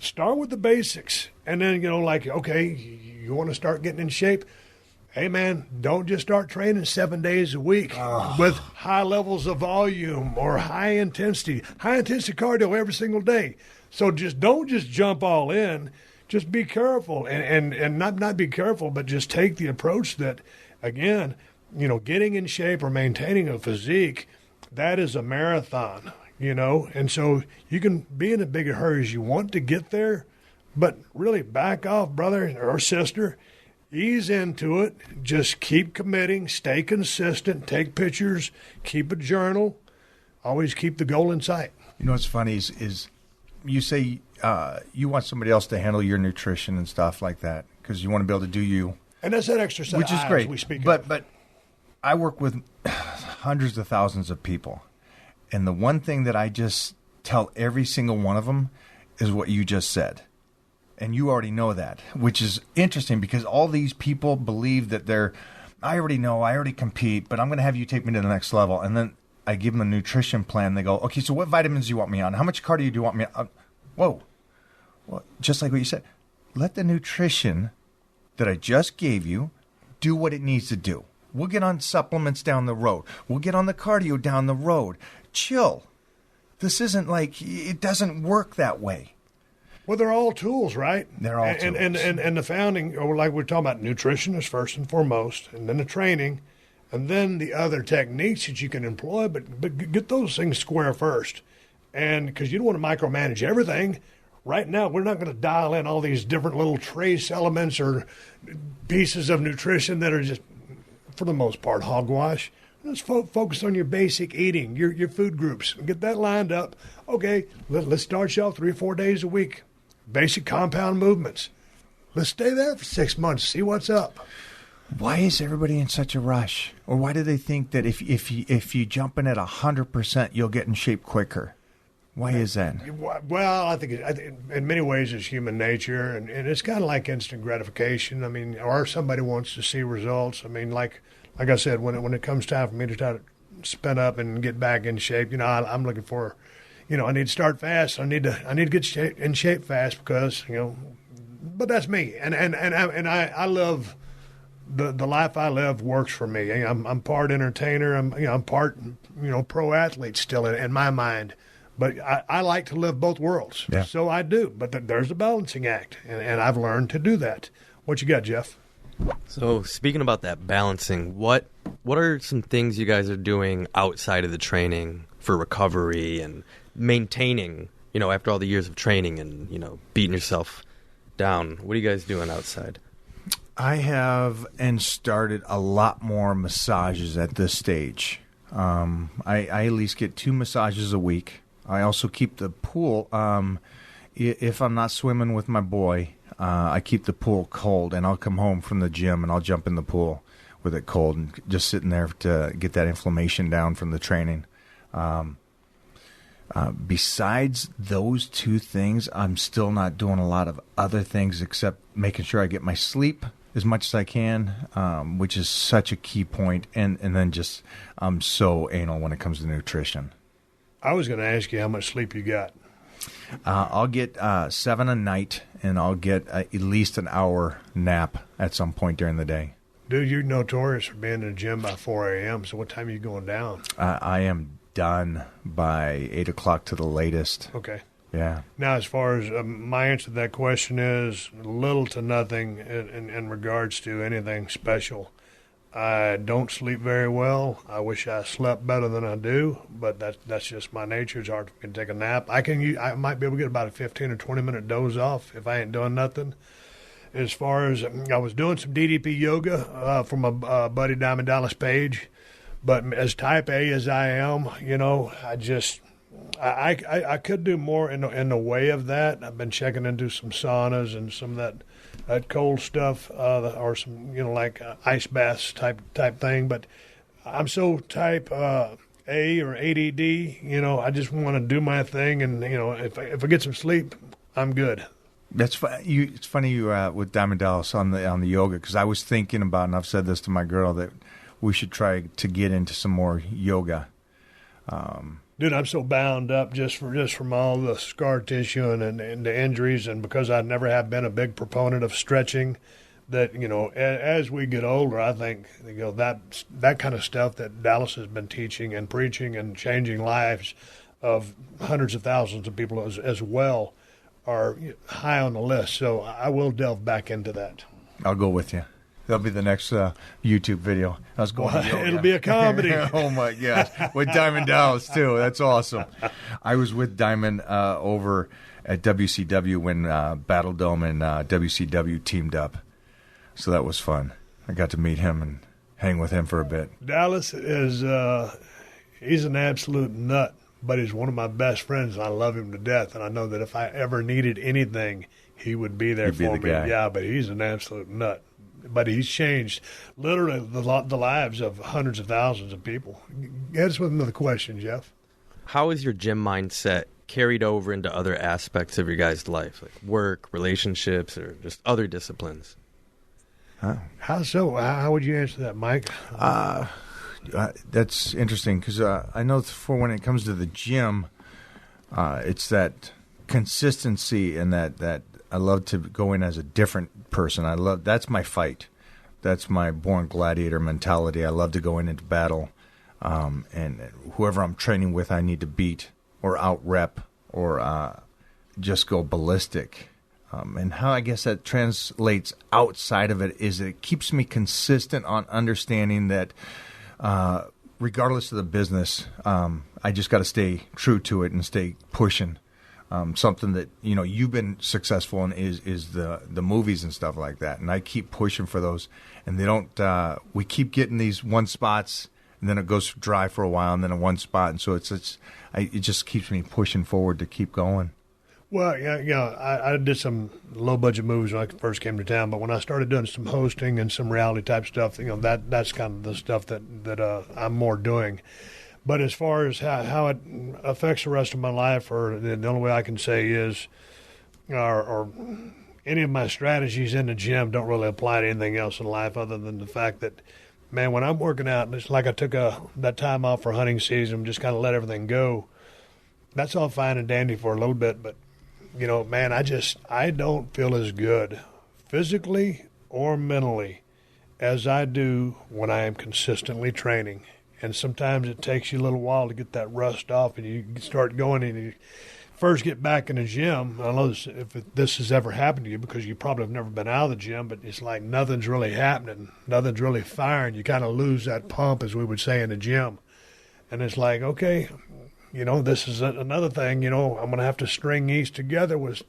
start with the basics. And then, okay, you want to start getting in shape. Hey, man, don't just start training 7 days a week with high levels of volume or high intensity cardio every single day. So don't just jump all in. Just be careful and not be careful, but just take the approach that, again, getting in shape or maintaining a physique, that is a marathon, and so you can be in as big a hurry as you want to get there, but really back off, brother or sister. Ease into it. Just keep committing. Stay consistent. Take pictures. Keep a journal. Always keep the goal in sight. What's funny is you say you want somebody else to handle your nutrition and stuff like that because you want to be able to do you. And that's that extra set which of is eyes great. we speak but of. But I work with hundreds of thousands of people, and the one thing that I just tell every single one of them is what you just said. And you already know that, which is interesting because all these people believe that I already know, I already compete, but I'm going to have you take me to the next level. And then I give them a nutrition plan. They go, okay, so what vitamins do you want me on? How much cardio do you want me on? Whoa. Well, just like what you said, let the nutrition that I just gave you do what it needs to do. We'll get on supplements down the road. We'll get on the cardio down the road. Chill. This isn't like, it doesn't work that way. Well, they're all tools, right? They're all tools. And the founding, or like we're talking about, nutrition is first and foremost, and then the training, and then the other techniques that you can employ, but get those things square first. And because you don't want to micromanage everything. Right now, we're not going to dial in all these different little trace elements or pieces of nutrition that are just, for the most part, hogwash. Let's focus on your basic eating, your food groups. Get that lined up. Okay, let's start you off 3 or 4 days a week. Basic compound movements. Let's stay there for 6 months, see what's up. Why is everybody in such a rush? Or why do they think that if you jump in at 100%, you'll get in shape quicker? Why is that? Well, I think in many ways it's human nature, and it's kind of like instant gratification. I mean, or somebody wants to see results. I mean, like I said, when it comes time for me to try to spin up and get back in shape, I'm looking for, I need to start fast. I need to get in shape fast because, but that's me, and I love the life I live works for me. I'm part entertainer. I'm part pro athlete still in my mind. But I like to live both worlds, yeah. So I do. But there's a balancing act, and I've learned to do that. What you got, Jeff? So speaking about that balancing, what are some things you guys are doing outside of the training for recovery and maintaining, after all the years of training and, beating yourself down? What are you guys doing outside? I have and started a lot more massages at this stage. I at least get 2 massages a week. I also keep the pool. If I'm not swimming with my boy, I keep the pool cold, and I'll come home from the gym and I'll jump in the pool with it cold and just sitting there to get that inflammation down from the training. Besides those 2 things, I'm still not doing a lot of other things except making sure I get my sleep as much as I can, which is such a key point. And then just I'm so anal when it comes to nutrition. I was going to ask you how much sleep you got. I'll get 7 a night, and I'll get at least an hour nap at some point during the day. Dude, you're notorious for being in the gym by 4 a.m., so what time are you going down? I am done by 8 o'clock to the latest. Okay. Yeah. Now, as far as my answer to that question is little to nothing in regards to anything special. I don't sleep very well. I wish I slept better than I do, but that's just my nature. It's hard for me to take a nap. I might be able to get about a 15 or 20-minute doze off if I ain't doing nothing. As far as I was doing some DDP yoga from a buddy Diamond Dallas Page, but as type A as I am, I could do more in the way of that. I've been checking into some saunas and some of that cold stuff, or some like ice baths type thing. But I'm so type A or ADD. I just want to do my thing, and if I get some sleep, I'm good. It's funny you with Diamond Dallas on the yoga, because I was thinking about, and I've said this to my girl, that we should try to get into some more yoga. Dude, I'm so bound up just from all the scar tissue and the injuries, and because I never have been a big proponent of stretching, that as we get older, I think that kind of stuff that Dallas has been teaching and preaching and changing lives of hundreds of thousands of people as well are high on the list. So I will delve back into that. I'll go with you. That'll be the next YouTube video. I was going. It'll be a comedy. Oh my gosh, with Diamond Dallas too. That's awesome. I was with Diamond over at WCW when Battle Dome and WCW teamed up, so that was fun. I got to meet him and hang with him for a bit. Dallas is he's an absolute nut, but he's one of my best friends, and I love him to death. And I know that if I ever needed anything, he would be there for me. Yeah, but he's an absolute nut. But he's changed literally the lives of hundreds of thousands of people. Get us with another question, Jeff. How is your gym mindset carried over into other aspects of your guys' life, like work, relationships, or just other disciplines? How so? How would you answer that, Mike? That's interesting because I know for when it comes to the gym, it's that consistency and that I love to go in as a different person. That's my fight. That's my born gladiator mentality. I love to go into battle, and whoever I'm training with, I need to beat or out rep or just go ballistic. And how I guess that translates outside of it is it keeps me consistent on understanding that regardless of the business, I just got to stay true to it and stay pushing. Something that you've been successful in is the movies and stuff like that, and I keep pushing for those. And they don't. We keep getting these one spots, and then it goes dry for a while, and then a one spot, and so it just keeps me pushing forward to keep going. Well, yeah, I did some low budget movies when I first came to town, but when I started doing some hosting and some reality type stuff, that's kind of the stuff that I'm more doing. But as far as how it affects the rest of my life, or the only way I can say is, or any of my strategies in the gym don't really apply to anything else in life other than the fact that, man, when I'm working out, it's like I took that time off for hunting season, just kind of let everything go. That's all fine and dandy for a little bit, but, man, I don't feel as good physically or mentally as I do when I am consistently training. And sometimes it takes you a little while to get that rust off, and you start going and you first get back in the gym. I don't know if this has ever happened to you because you probably have never been out of the gym, but it's like nothing's really happening. Nothing's really firing. You kind of lose that pump, as we would say in the gym. And it's like, okay, this is another thing, I'm going to have to string these together with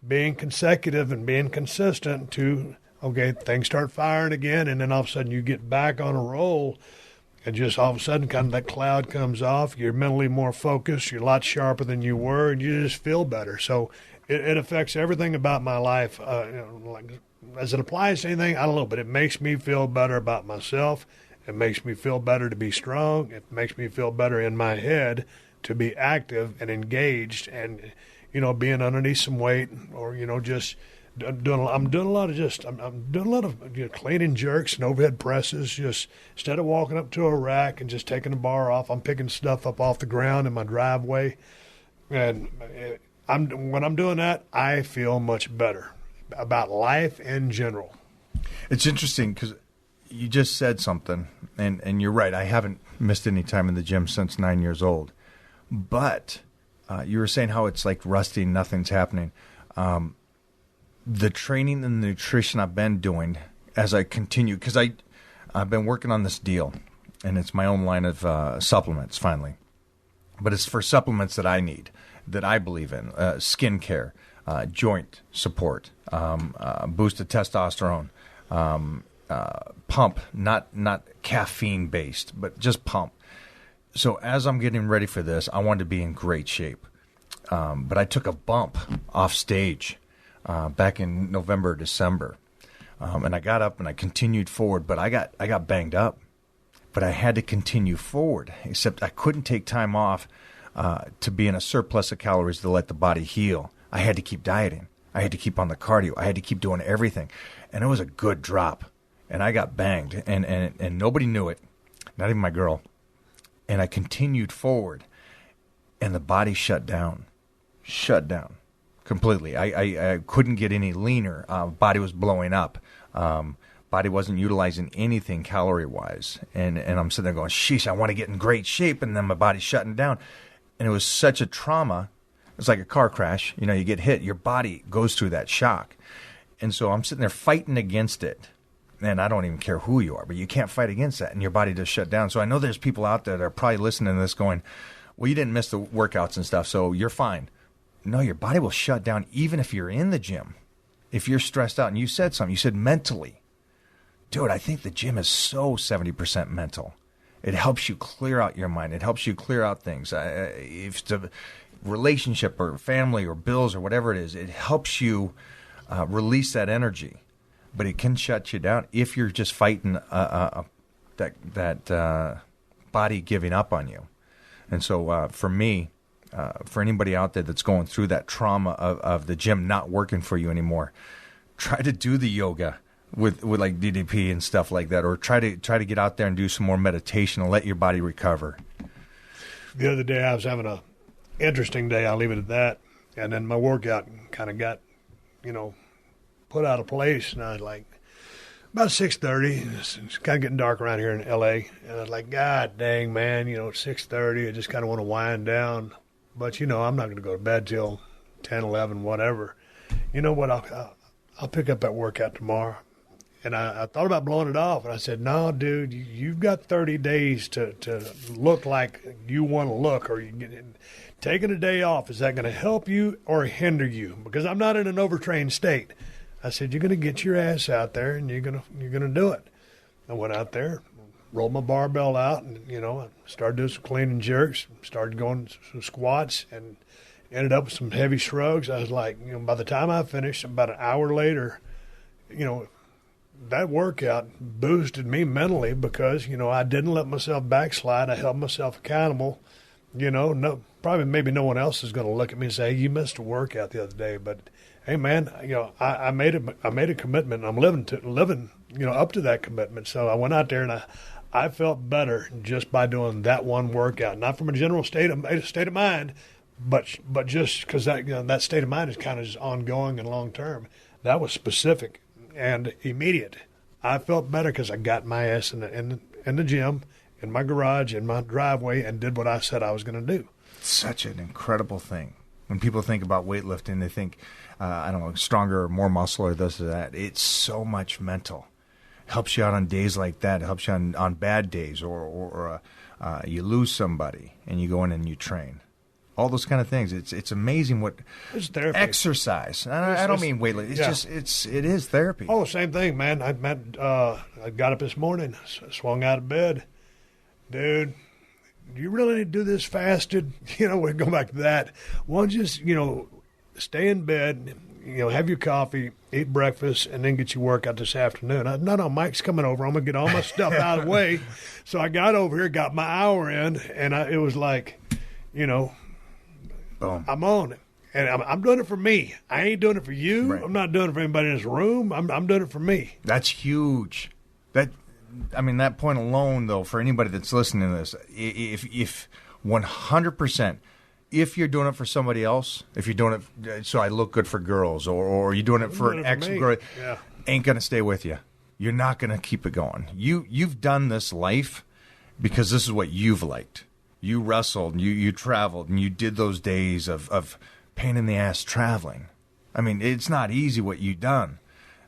being consecutive and being consistent to, okay, things start firing again, and then all of a sudden you get back on a roll. And just all of a sudden, kind of that cloud comes off. You're mentally more focused. You're a lot sharper than you were, and you just feel better. So it affects everything about my life. Like, as it applies to anything, I don't know, but it makes me feel better about myself. It makes me feel better to be strong. It makes me feel better in my head to be active and engaged and, being underneath some weight or, just – I'm doing a lot of cleaning jerks and overhead presses. Just instead of walking up to a rack and just taking the bar off, I'm picking stuff up off the ground in my driveway. And when I'm doing that, I feel much better about life in general. It's interesting because you just said something, and you're right. I haven't missed any time in the gym since 9 years old. But you were saying how it's like rusty, nothing's happening. The training and the nutrition I've been doing as I continue, because I've been working on this deal, and it's my own line of supplements finally. But it's for supplements that I need, that I believe in, skincare, joint support, boosted testosterone, pump, not caffeine-based, but just pump. So as I'm getting ready for this, I wanted to be in great shape. But I took a bump off stage back in November, December. And I got up and I continued forward, but I got banged up. But I had to continue forward, except I couldn't take time off to be in a surplus of calories to let the body heal. I had to keep dieting. I had to keep on the cardio. I had to keep doing everything. And it was a good drop. And I got banged. And nobody knew it, not even my girl. And I continued forward. And the body shut down completely. I couldn't get any leaner. Body was blowing up. Body wasn't utilizing anything calorie-wise. And I'm sitting there going, sheesh, I want to get in great shape. And then my body's shutting down. And it was such a trauma. It's like a car crash. You get hit. Your body goes through that shock. And so I'm sitting there fighting against it. And I don't even care who you are, but you can't fight against that, and your body just shut down. So I know there's people out there that are probably listening to this going, well, you didn't miss the workouts and stuff, so you're fine. No, your body will shut down even if you're in the gym. If you're stressed out, and you said something, you said mentally. Dude, I think the gym is so 70% mental. It helps you clear out your mind. It helps you clear out things. If it's a relationship or family or bills or whatever it is, it helps you release that energy. But it can shut you down if you're just fighting that body giving up on you. And so for me, for anybody out there that's going through that trauma of the gym not working for you anymore, try to do the yoga with like DDP and stuff like that, or try to get out there and do some more meditation and let your body recover. The other day I was having a interesting day. I'll leave it at that. And then my workout kind of got, put out of place. And I was like, about 6:30. It's kind of getting dark around here in L.A. And I was like, God dang, man, it's 6:30. I just kind of want to wind down. But, I'm not going to go to bed till 10, 11, whatever. You know what? I'll pick up that workout tomorrow. And I thought about blowing it off, and I said, no, dude, you've got 30 days to look like you want to look, or taking a day off, is that going to help you or hinder you? Because I'm not in an overtrained state. I said, you're going to get your ass out there, and you're gonna do it. I went out there, rolled my barbell out, and, I started doing some clean and jerks, started going some squats, and ended up with some heavy shrugs. I was like, by the time I finished, about an hour later, that workout boosted me mentally because, I didn't let myself backslide. I held myself accountable. Maybe no one else is going to look at me and say, hey, you missed a workout the other day. But, hey, man, I made a commitment, and I'm living, up to that commitment. So I went out there, and I felt better just by doing that one workout. Not from a general state of mind, but just because that state of mind is kind of just ongoing and long term. That was specific and immediate. I felt better because I got my ass in the gym, in my garage, in my driveway, and did what I said I was going to do. It's such an incredible thing. When people think about weightlifting, they think, stronger or more muscle or this or that. It's so much mental. It helps you out on days like that. It helps you on bad days, or you lose somebody and you go in and you train. All those kind of things. It's amazing what it's therapy. Exercise. I don't mean weightlifting. It is therapy. Oh, same thing, man. I got up this morning, swung out of bed. Dude, do you really need to do this fasted? We're going back to that. One, just, stay in bed, have your coffee, eat breakfast, and then get your workout this afternoon. No, Mike's coming over. I'm going to get all my stuff out of the way. So I got over here, got my hour in, and it was like, boom. I'm on it. And I'm doing it for me. I ain't doing it for you. Right. I'm not doing it for anybody in this room. I'm doing it for me. That's huge. That point alone, though, for anybody that's listening to this, if 100%, if you're doing it for somebody else, if you're doing it so I look good for girls, or you're doing it for an ex-girl, ain't going to stay with you. You're not going to keep it going. You've done this life because this is what you've liked. You wrestled, you traveled, and you did those days of pain in the ass traveling. I mean, it's not easy what you've done,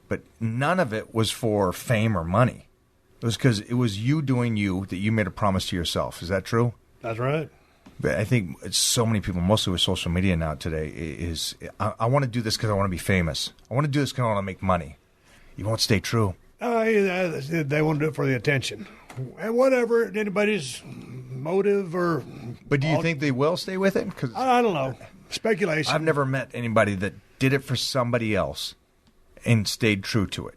but none of it was for fame or money. It was because it was you doing you that you made a promise to yourself. Is that true? That's right. But I think it's so many people, mostly with social media now today, I want to do this because I want to be famous. I want to do this because I want to make money. You won't stay true. They want to do it for the attention. And whatever, anybody's motive or... But do you think they will stay with it? 'Cause I don't know. Speculation. I've never met anybody that did it for somebody else and stayed true to it.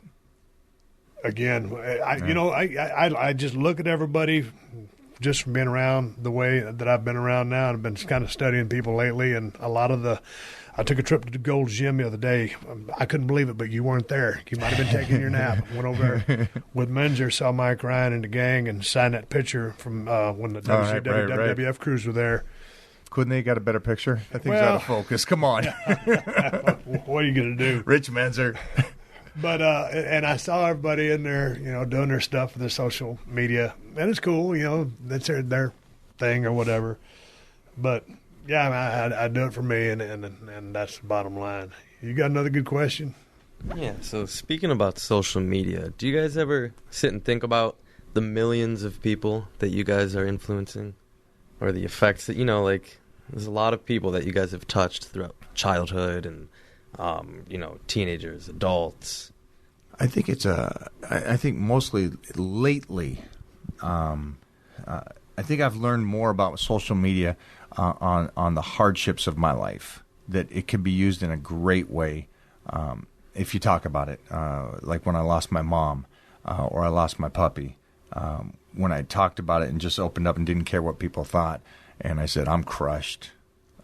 Again, I just look at everybody just from being around the way that I've been around now, and I've been kind of studying people lately, and a lot of I took a trip to the Gold's Gym the other day. I couldn't believe it, but you weren't there. You might have been taking your nap. Went over there with Menzer, saw Mike Ryan and the gang, and signed that picture from when the WWF crews were there. Couldn't they got a better picture? That thing's out of focus. Come on. What are you going to do? Rich Menzer. But and I saw everybody in there, doing their stuff for their social media, and it's cool, that's their thing or whatever. But yeah, I do it for me, and that's the bottom line. You got another good question? Yeah, so speaking about social media, do you guys ever sit and think about the millions of people that you guys are influencing? Or the effects that, like, there's a lot of people that you guys have touched throughout childhood and, teenagers, adults. I think I think mostly lately, I think I've learned more about social media on the hardships of my life, that it can be used in a great way. If you talk about it, like when I lost my mom or I lost my puppy, when I talked about it and just opened up and didn't care what people thought, and I said, I'm crushed.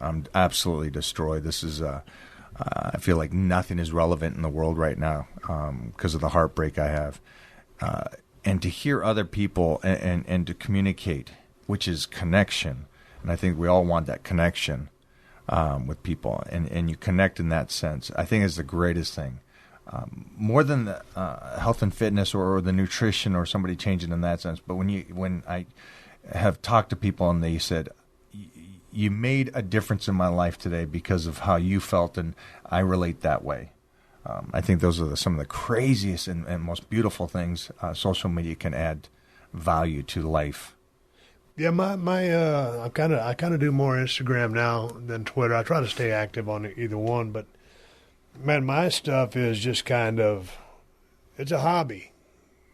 I'm absolutely destroyed. This is, I feel like nothing is relevant in the world right now because of the heartbreak I have. And to hear other people and to communicate, which is connection, and I think we all want that connection with people, and you connect in that sense, I think is the greatest thing. More than the health and fitness or the nutrition or somebody changing in that sense. But when I have talked to people and they said, you made a difference in my life today because of how you felt, and I relate that way. I think those are some of the craziest and most beautiful things social media can add value to life. Yeah, I kind of do more Instagram now than Twitter. I try to stay active on either one, but man, my stuff is just kind of, it's a hobby,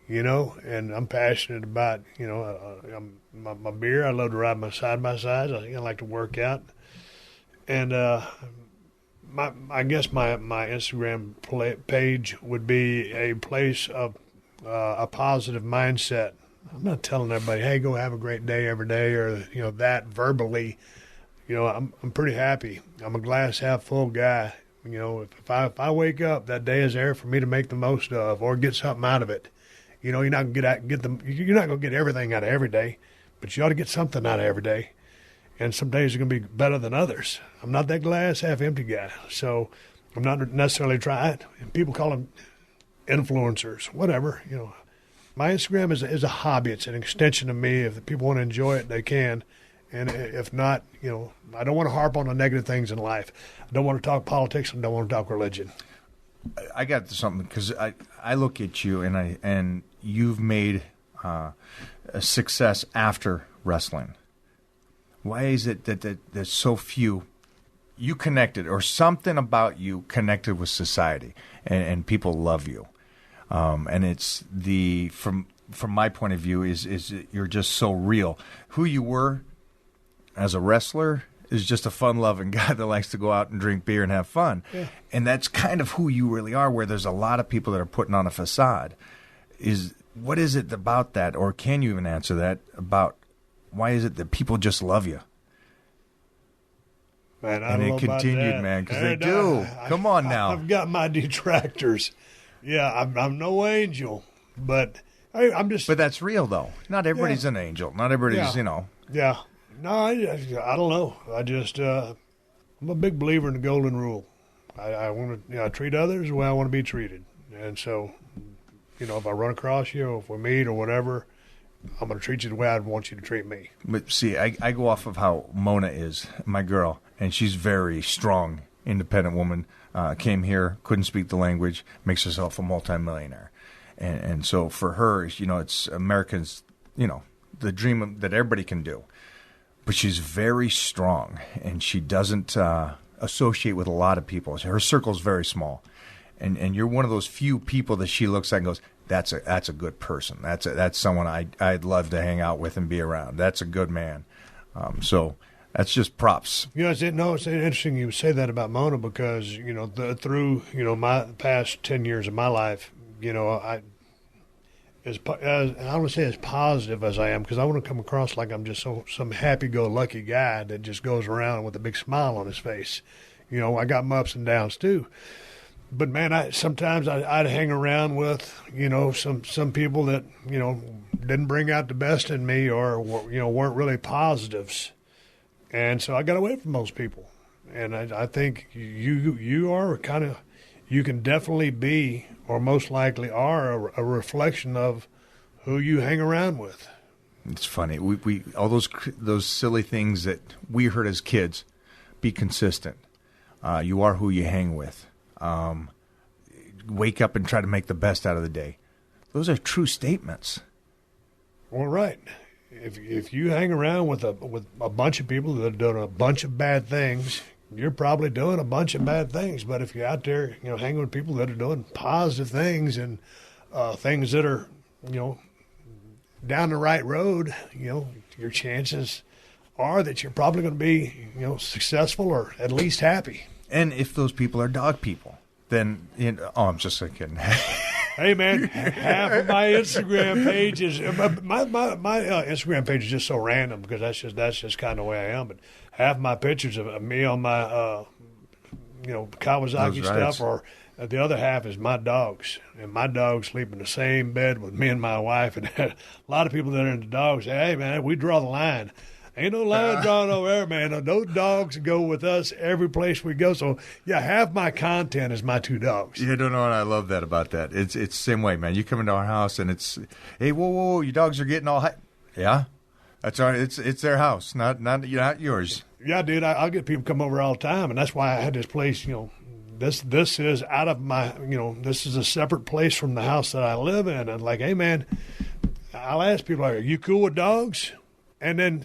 and I'm passionate about, my beer. I love to ride my side-by-sides. I like to work out. And I guess my Instagram page would be a place of a positive mindset. I'm not telling everybody, hey, go have a great day every day, or, that verbally. I'm pretty happy. I'm a glass half full guy. If I wake up, that day is there for me to make the most of or get something out of it. You're not gonna you're not gonna get everything out of every day, but you ought to get something out of every day. And some days are gonna be better than others. I'm not that glass half empty guy, so I'm not necessarily trying. People call them influencers, whatever. My Instagram is a hobby. It's an extension of me. If the people want to enjoy it, they can. And if not, I don't want to harp on the negative things in life. I don't want to talk politics. I don't want to talk religion. I got something, because I look at you and you've made a success after wrestling. Why is it that there's so few you connected, or something about you connected with society, and people love you? And it's from my point of view is you're just so real. Who you were as a wrestler is just a fun-loving guy that likes to go out and drink beer and have fun. Yeah. And that's kind of who you really are, where there's a lot of people that are putting on a facade. What is it about that, or can you even answer that, about why is it that people just love you? Man, I and don't know it continued, about that. Man, because they do. Come on now. I've got my detractors. Yeah, I'm no angel, but I'm just... But that's real, though. Not everybody's an angel. Not everybody's, Yeah. No, I don't know. I just, I'm a big believer in the golden rule. I want to treat others the way I want to be treated. And so, if I run across you, or if we meet or whatever, I'm going to treat you the way I'd want you to treat me. But see, I go off of how Mona is, my girl, and she's very strong, independent woman. Came here, couldn't speak the language, makes herself a multimillionaire. And so for her, it's Americans, the dream that everybody can do. But she's very strong, and she doesn't associate with a lot of people. Her circle's very small, and you're one of those few people that she looks at and goes, "That's a good person. That's someone I'd love to hang out with and be around. That's a good man." So that's just props. It's interesting you say that about Mona, because through my past 10 years of my life, I don't want to say as positive as I am, because I want to come across like I'm just some happy-go-lucky guy that just goes around with a big smile on his face. I got my ups and downs too. But man, sometimes I'd hang around with some people that didn't bring out the best in me, or weren't really positives, and so I got away from those people. And I think you are kind of, you can definitely be, or most likely are, a reflection of who you hang around with. It's funny. We all those silly things that we heard as kids. Be consistent. You are who you hang with. wake up and try to make the best out of the day. Those are true statements. Well, right. If you hang around with a bunch of people that are doing a bunch of bad things, you're probably doing a bunch of bad things. But if you're out there, hanging with people that are doing positive things and things that are, down the right road, your chances are that you're probably going to be, successful or at least happy. And if those people are dog people, then I'm just kidding. Hey man, half of my Instagram page is my Instagram page is just so random because that's just kind of the way I am. But half my pictures of me on my Kawasaki stuff, or the other half is my dogs, and my dogs sleep in the same bed with me and my wife. And a lot of people that are into dogs say, "Hey man, we draw the line." Ain't no line drawn over there, man. Those dogs go with us every place we go. So, yeah, half my content is my two dogs. You don't know what I love that about that. It's the same way, man. You come into our house and it's, hey, whoa, your dogs are getting all high. Yeah, that's all right. It's their house, not yours. Yeah, dude, I'll get people come over all the time, and that's why I had this place. This is out of my. This is a separate place from the house that I live in. And like, hey, man, I'll ask people, are you cool with dogs? And then,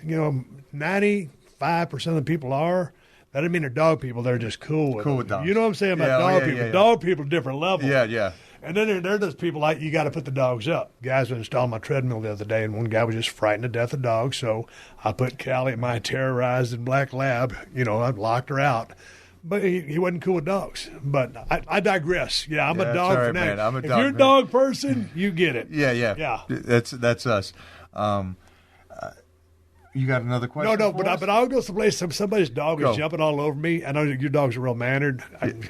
95% of the people are. That doesn't mean they're dog people. They're just cool with dogs. You know what I'm saying about dog people? Yeah. Dog people are different level. Yeah. And then there are those people like, you got to put the dogs up. Guys were installing my treadmill the other day, and one guy was just frightened to death of dogs. So I put Callie, my terrorized and black lab, I locked her out. But he wasn't cool with dogs. But I digress. Yeah, I'm a dog right, fanatic. Man. I'm a if dog you're a dog person, you get it. Yeah. That's us. You got another question? No, but I'll go someplace. Somebody's dog is jumping all over me. I know that your dogs are real mannered.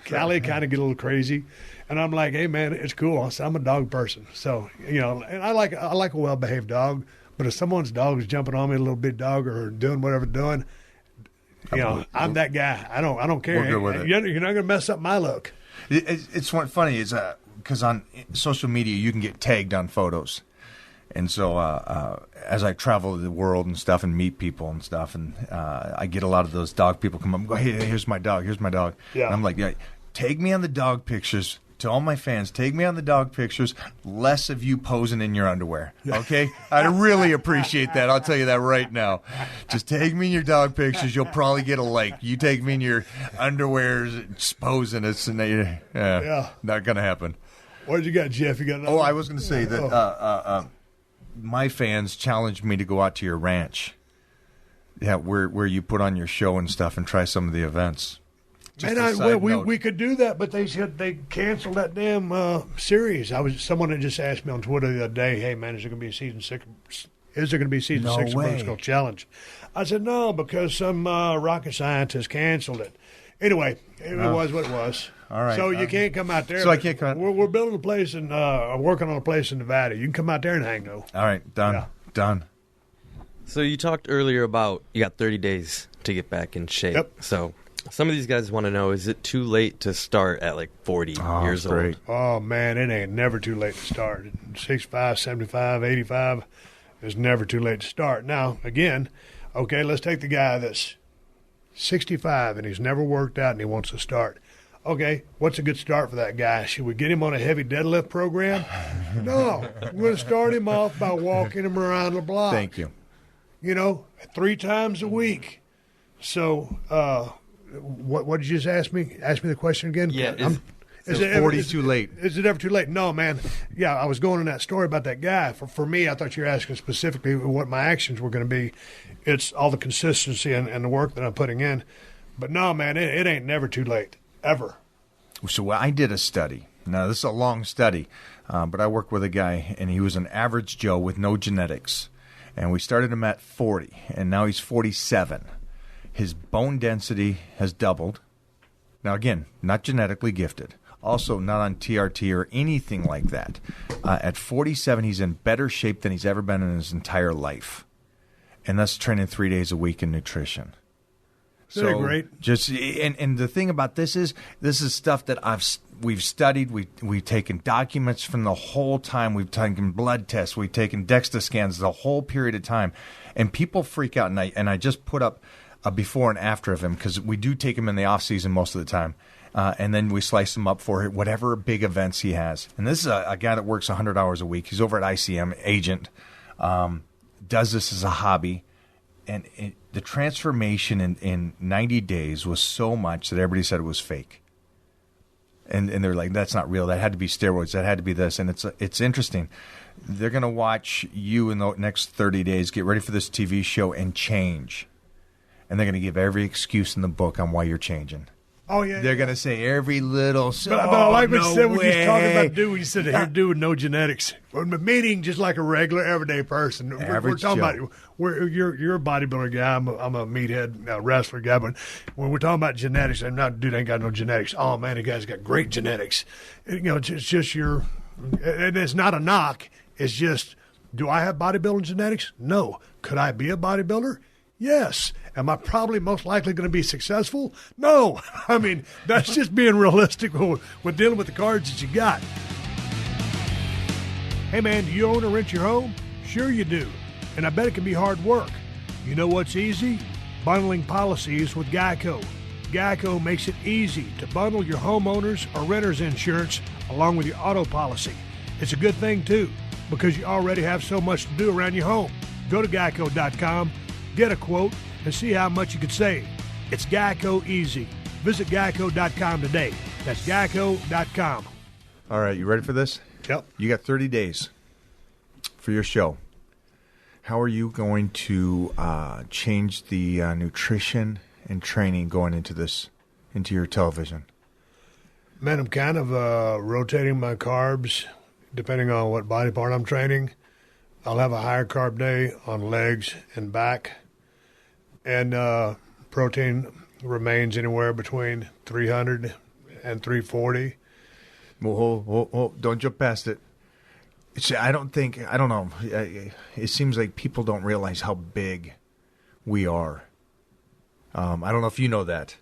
Callie kind of get a little crazy, and I'm like, hey man, it's cool. I'm a dog person, so and I like a well behaved dog. But if someone's dog is jumping on me, a little big dog, or doing whatever they're doing, I'm that guy. I don't care. We're good with it. You're not going to mess up my look. It's funny is because on social media you can get tagged on photos. And so as I travel the world and stuff and meet people and stuff, and I get a lot of those dog people come up and go, hey, here's my dog. Yeah. And I'm like, yeah, tag me on the dog pictures. To all my fans, tag me on the dog pictures, less of you posing in your underwear, okay? I'd really appreciate that. I'll tell you that right now. Just tag me in your dog pictures. You'll probably get a like. You tag me in your underwear posing. It's not going to happen. What did you got, Jeff? You got another? I was going to say that my fans challenged me to go out to your ranch, where you put on your show and stuff and try some of the events. Man, we could do that, but they said they canceled that damn series. Someone had just asked me on Twitter the other day, "Hey man, is there going to be a season 6? Is there going to be season 6 of Broken Skull Challenge?" I said no, because some rocket scientist canceled it. Anyway, it was what it was. All right. So you can't come out there. So I can't come. We're building a place and working on a place in Nevada. You can come out there and hang though. All right, done. Yeah. Done. So you talked earlier about you got 30 days to get back in shape. Yep. So some of these guys want to know, is it too late to start at like 40 years old? Oh, man, it ain't never too late to start. 65, 75, 85, it's never too late to start. Now, again, okay, let's take the guy that's 65 and he's never worked out and he wants to start. Okay, what's a good start for that guy? Should we get him on a heavy deadlift program? No, we're going to start him off by walking him around the block. Thank you. 3 times a week. So, what did you just ask me? Ask me the question again. Yeah. Is it 40 too late? Is it ever too late? No, man. Yeah, I was going in that story about that guy. For me, I thought you were asking specifically what my actions were going to be. It's all the consistency and the work that I'm putting in. But no, man, it ain't never too late, ever. So I did a study. Now, this is a long study, but I worked with a guy, and he was an average Joe with no genetics. And we started him at 40, and now he's 47. His bone density has doubled. Now, again, not genetically gifted. Also, not on TRT or anything like that. At 47, he's in better shape than he's ever been in his entire life. And that's training 3 days a week in nutrition. Very great. And the thing about this is stuff that we've studied. We've taken documents from the whole time. We've taken blood tests. We've taken DEXA scans the whole period of time. And people freak out. And I just put up a before and after of him because we do take him in the off season most of the time. and then we slice him up for whatever big events he has. And this is a guy that works 100 hours a week. He's over at ICM, agent, does this as a hobby. And the transformation in 90 days was so much that everybody said it was fake. And they're like, that's not real. That had to be steroids. That had to be this. And it's interesting. They're going to watch you in the next 30 days, get ready for this TV show, and change. And they're going to give every excuse in the book on why you're changing. Oh, yeah. They're going to say every little... But I like what you said when you was talking about dude. When you said, here, dude with no genetics. Meaning just like a regular, everyday person. We're talking about... You're a bodybuilder guy. I'm a meathead wrestler guy. But when we're talking about genetics, I'm not, dude ain't got no genetics. Oh, man, the guy's got great genetics. It's just your... And it's not a knock. It's just, do I have bodybuilding genetics? No. Could I be a bodybuilder? Yes. Am I probably most likely going to be successful? No. I mean, that's just being realistic with dealing with the cards that you got. Hey, man, do you own or rent your home? Sure you do. And I bet it can be hard work. You know what's easy? Bundling policies with Geico. Geico makes it easy to bundle your homeowners or renters insurance along with your auto policy. It's a good thing, too, because you already have so much to do around your home. Go to geico.com, get a quote, and see how much you could save. It's Geico easy. Visit geico.com today. That's geico.com. All right, you ready for this? Yep. You got 30 days for your show. How are you going to change the nutrition and training going into your television? Man, I'm kind of rotating my carbs depending on what body part I'm training. I'll have a higher carb day on legs and back. And protein remains anywhere between 300 and 340. Well, don't jump past it. I don't know. It seems like people don't realize how big we are. I don't know if you know that.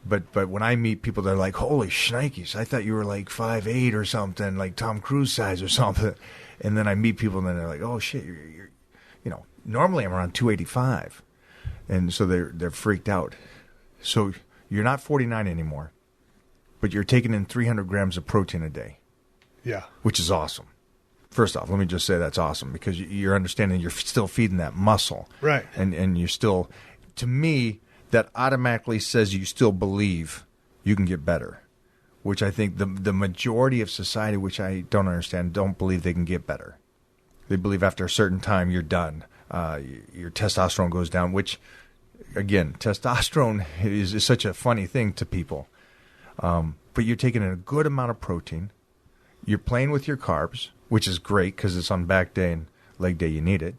But when I meet people, they're like, holy shnikes, I thought you were like 5'8" or something, like Tom Cruise size or something. And then I meet people, and then they're like, oh, shit, you're normally I'm around 285. And so they're freaked out. So you're not 49 anymore, but you're taking in 300 grams of protein a day. Yeah. Which is awesome. First off, let me just say that's awesome because you're understanding you're still feeding that muscle. Right. And you're still, to me, that automatically says you still believe you can get better, which I think the majority of society, which I don't understand, don't believe they can get better. They believe after a certain time you're done. Your testosterone goes down, which, again, testosterone is such a funny thing to people. But you're taking in a good amount of protein. You're playing with your carbs, which is great because it's on back day and leg day you need it.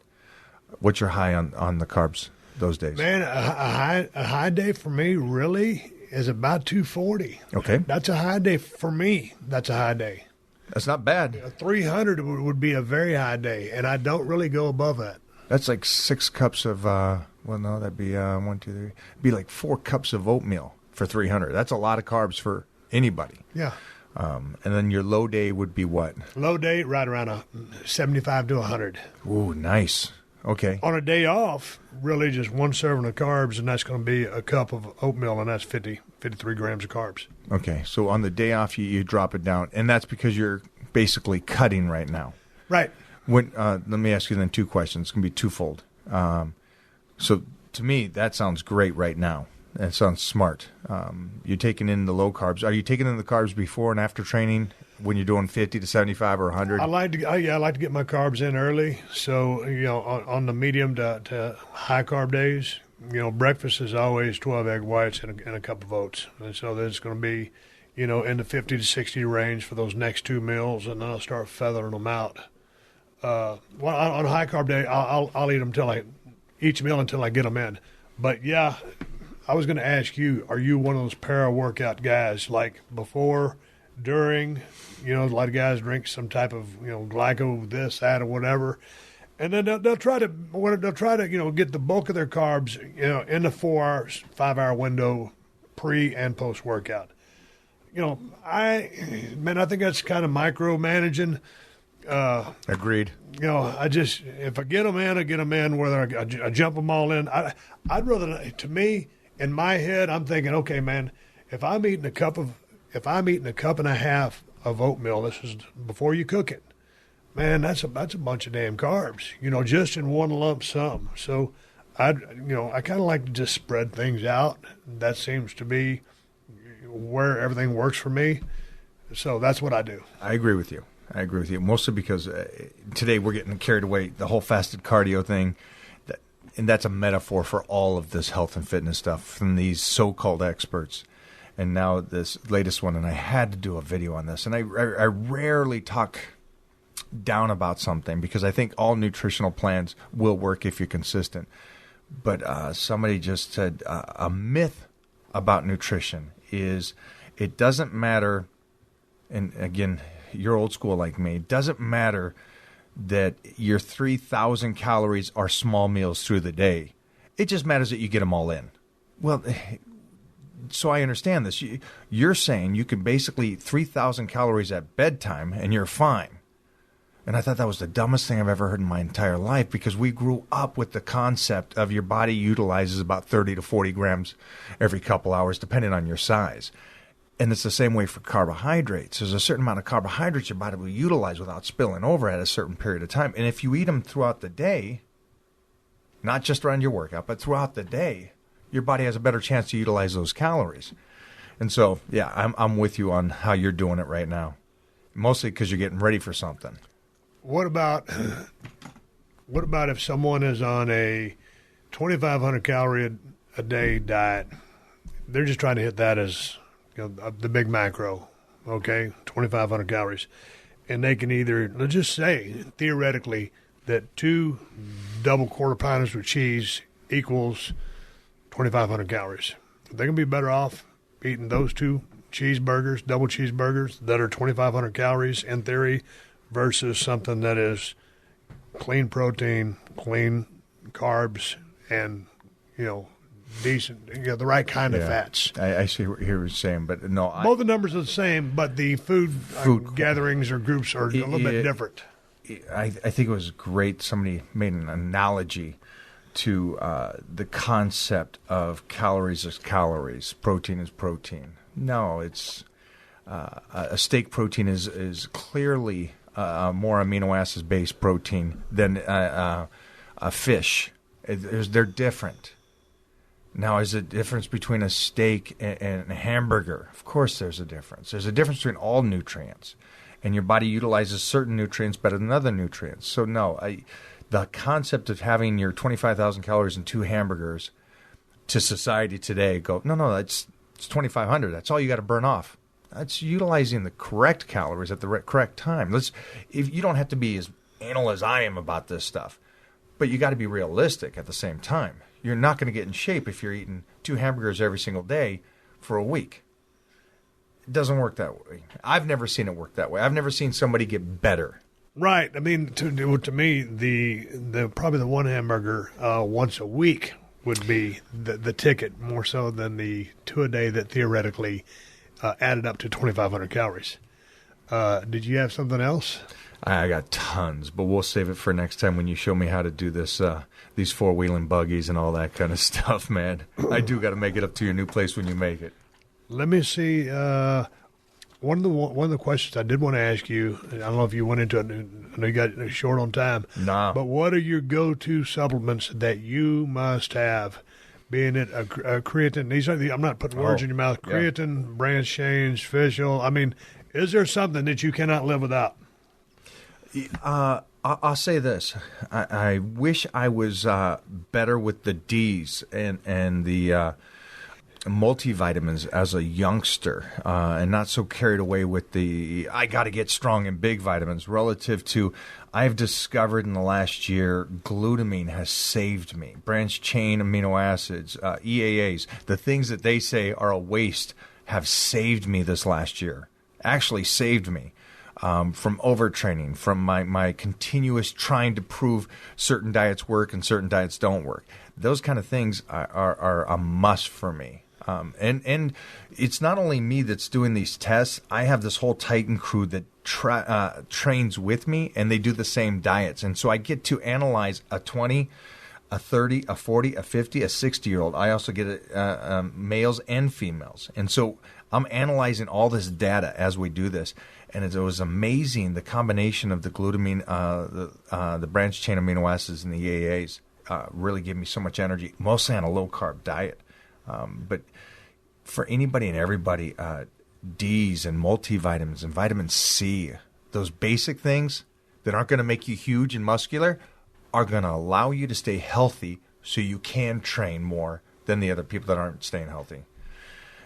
What's your high on the carbs those days? Man, a high day for me really is about 240. Okay. That's a high day for me. That's a high day. That's not bad. 300 would be a very high day, and I don't really go above that. That's like 6 cups of, that'd be 1, 2, 3. It'd be like 4 cups of oatmeal for 300. That's a lot of carbs for anybody. Yeah. And then your low day would be what? Low day, right around 75 to 100. Ooh, nice. Okay. On a day off, really just 1 serving of carbs, and that's going to be a cup of oatmeal, and that's 53 grams of carbs. Okay. So on the day off, you drop it down, and that's because you're basically cutting right now. Right. Let me ask you then 2 questions. It's going to be twofold. So to me, that sounds great right now. That sounds smart. You're taking in the low carbs. Are you taking in the carbs before and after training when you're doing 50 to 75 or 100? I like to get my carbs in early. So, on the medium to high carb days, breakfast is always 12 egg whites and a cup of oats. And so there's going to be, in the 50 to 60 range for those next 2 meals, and then I'll start feathering them out. On a high carb day, I'll eat them each meal until I get them in. But yeah, I was going to ask you, are you one of those para-workout guys, like before, during, a lot of guys drink some type of, Geico, this, that, or whatever, and then they'll try to get the bulk of their carbs, in the 4-hour, 5-hour window, pre and post workout. I think that's kind of micromanaging. Agreed. If I get them in, I get them in. Whether I jump them all in, I'd rather. To me, in my head, I'm thinking, okay, man, if I'm eating a cup of if I'm eating a cup and a half of oatmeal, this is before you cook it, man, that's a bunch of damn carbs, just in one lump sum. So I kind of like to just spread things out. That seems to be where everything works for me. So that's what I do. I agree with you. Mostly because today we're getting carried away, the whole fasted cardio thing. And that's a metaphor for all of this health and fitness stuff from these so-called experts. And now this latest one, and I had to do a video on this. And I rarely talk down about something because I think all nutritional plans will work if you're consistent. But somebody just said a myth about nutrition is it doesn't matter, and again, you're old school like me, it doesn't matter that your 3,000 calories are small meals through the day. It just matters that you get them all in. Well, so I understand this. You're saying you can basically eat 3,000 calories at bedtime and you're fine. And I thought that was the dumbest thing I've ever heard in my entire life because we grew up with the concept of your body utilizes about 30 to 40 grams every couple hours, depending on your size. And it's the same way for carbohydrates. There's a certain amount of carbohydrates your body will utilize without spilling over at a certain period of time. And if you eat them throughout the day, not just around your workout, but throughout the day, your body has a better chance to utilize those calories. And so, yeah, I'm with you on how you're doing it right now, mostly because you're getting ready for something. What about if someone is on a 2,500 calorie a day diet? They're just trying to hit that as the big macro, okay, 2,500 calories. And they can either, let's just say, theoretically, that 2 double quarter pounders with cheese equals 2,500 calories. They're going to be better off eating those 2 cheeseburgers, double cheeseburgers, that are 2,500 calories in theory, versus something that is clean protein, clean carbs, and, decent, the right kind of fats. I see what you're saying, but no. Both the numbers are the same, but the food gatherings or groups are a little bit different. I think it was great. Somebody made an analogy to the concept of calories as calories, protein is protein. No, it's a steak protein is clearly more amino acid based protein than a fish. They're different. Now, is there a difference between a steak and a hamburger? Of course there's a difference. There's a difference between all nutrients. And your body utilizes certain nutrients better than other nutrients. So, no, the concept of having your 25,000 calories and 2 hamburgers to society today no, it's 2,500. That's all you got to burn off. That's utilizing the correct calories at the correct time. If you don't have to be as anal as I am about this stuff, but you got to be realistic at the same time. You're not going to get in shape if you're eating 2 hamburgers every single day for a week. It doesn't work that way. I've never seen it work that way. I've never seen somebody get better. Right. I mean, to me, the probably the 1 hamburger once a week would be the ticket, more so than the 2 a day that theoretically added up to 2,500 calories. Did you have something else? I got tons, but we'll save it for next time when you show me how to do this, these 4-wheeling buggies and all that kind of stuff, man. I do got to make it up to your new place when you make it. Let me see. One of the questions I did want to ask you, I don't know if you went into it, I know you got short on time. Nah. But what are your go-to supplements that you must have? Being it a creatine, I'm not putting words in your mouth. Creatine, branch change, fish oil. I mean, is there something that you cannot live without? I'll say this. I wish I was better with the D's and the multivitamins as a youngster and not so carried away with the I got to get strong in big vitamins relative to I've discovered in the last year glutamine has saved me. Branch chain amino acids, EAAs, the things that they say are a waste have saved me this last year. Actually saved me. From overtraining, from my continuous trying to prove certain diets work and certain diets don't work. Those kind of things are a must for me. And it's not only me that's doing these tests. I have this whole Titan crew that trains with me, and they do the same diets. And so I get to analyze a 20, a 30, a 40, a 50, a 60-year-old. I also get males and females. And so I'm analyzing all this data as we do this, and it was amazing the combination of the glutamine, the branched chain amino acids, and the EAAs really gave me so much energy, mostly on a low-carb diet. But for anybody and everybody, D's and multivitamins and vitamin C, those basic things that aren't going to make you huge and muscular are going to allow you to stay healthy so you can train more than the other people that aren't staying healthy.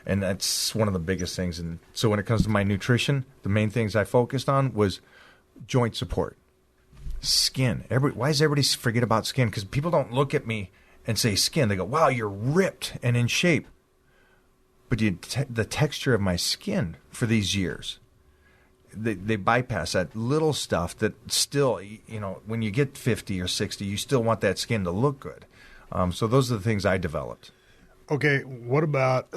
And that's one of the biggest things. And so when it comes to my nutrition, the main things I focused on was joint support, skin. Why does everybody forget about skin? Because people don't look at me and say skin. They go, wow, you're ripped and in shape. But the texture of my skin for these years, they bypass that little stuff that still, when you get 50 or 60, you still want that skin to look good. So those are the things I developed. Okay, what about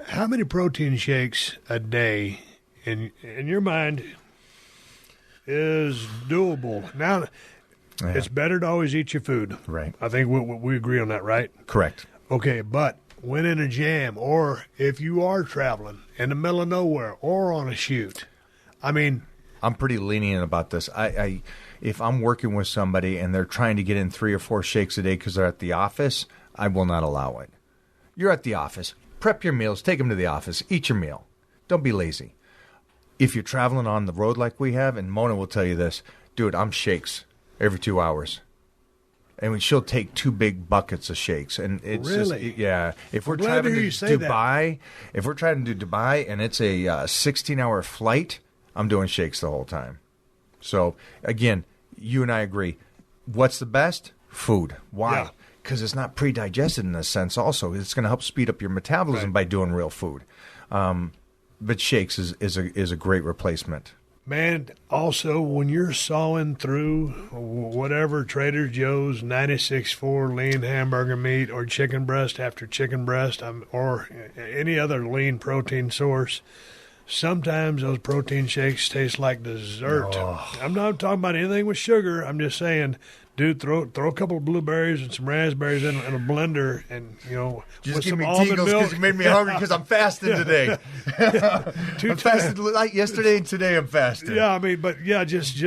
how many protein shakes a day in your mind is doable? Now, it's better to always eat your food. Right. I think we agree on that, right? Correct. Okay, but when in a jam, or if you are traveling in the middle of nowhere or on a shoot, I mean, I'm pretty lenient about this. If I'm working with somebody and they're trying to get in 3 or 4 shakes a day because they're at the office, I will not allow it. You're at the office. Prep your meals. Take them to the office. Eat your meal. Don't be lazy. If you're traveling on the road like we have, and Mona will tell you this, dude, I'm shakes every 2 hours. And she'll take 2 big buckets of shakes. And it's really? Yeah. If we're traveling to Dubai, and it's a 16-hour flight, I'm doing shakes the whole time. So, again, you and I agree. What's the best? Food. Why? Because it's not pre-digested in a sense also. It's going to help speed up your metabolism by doing real food. But shakes is a great replacement. Man, also, when you're sawing through whatever Trader Joe's 96.4 lean hamburger meat or chicken breast after chicken breast or any other lean protein source, sometimes those protein shakes taste like dessert. Oh. I'm not talking about anything with sugar. I'm just saying, dude, throw a couple of blueberries and some raspberries in a blender, and just give me tingles because you made me hungry because I'm fasting today. I'm fasted like yesterday and today. I'm fasting. Yeah, I mean, but yeah, just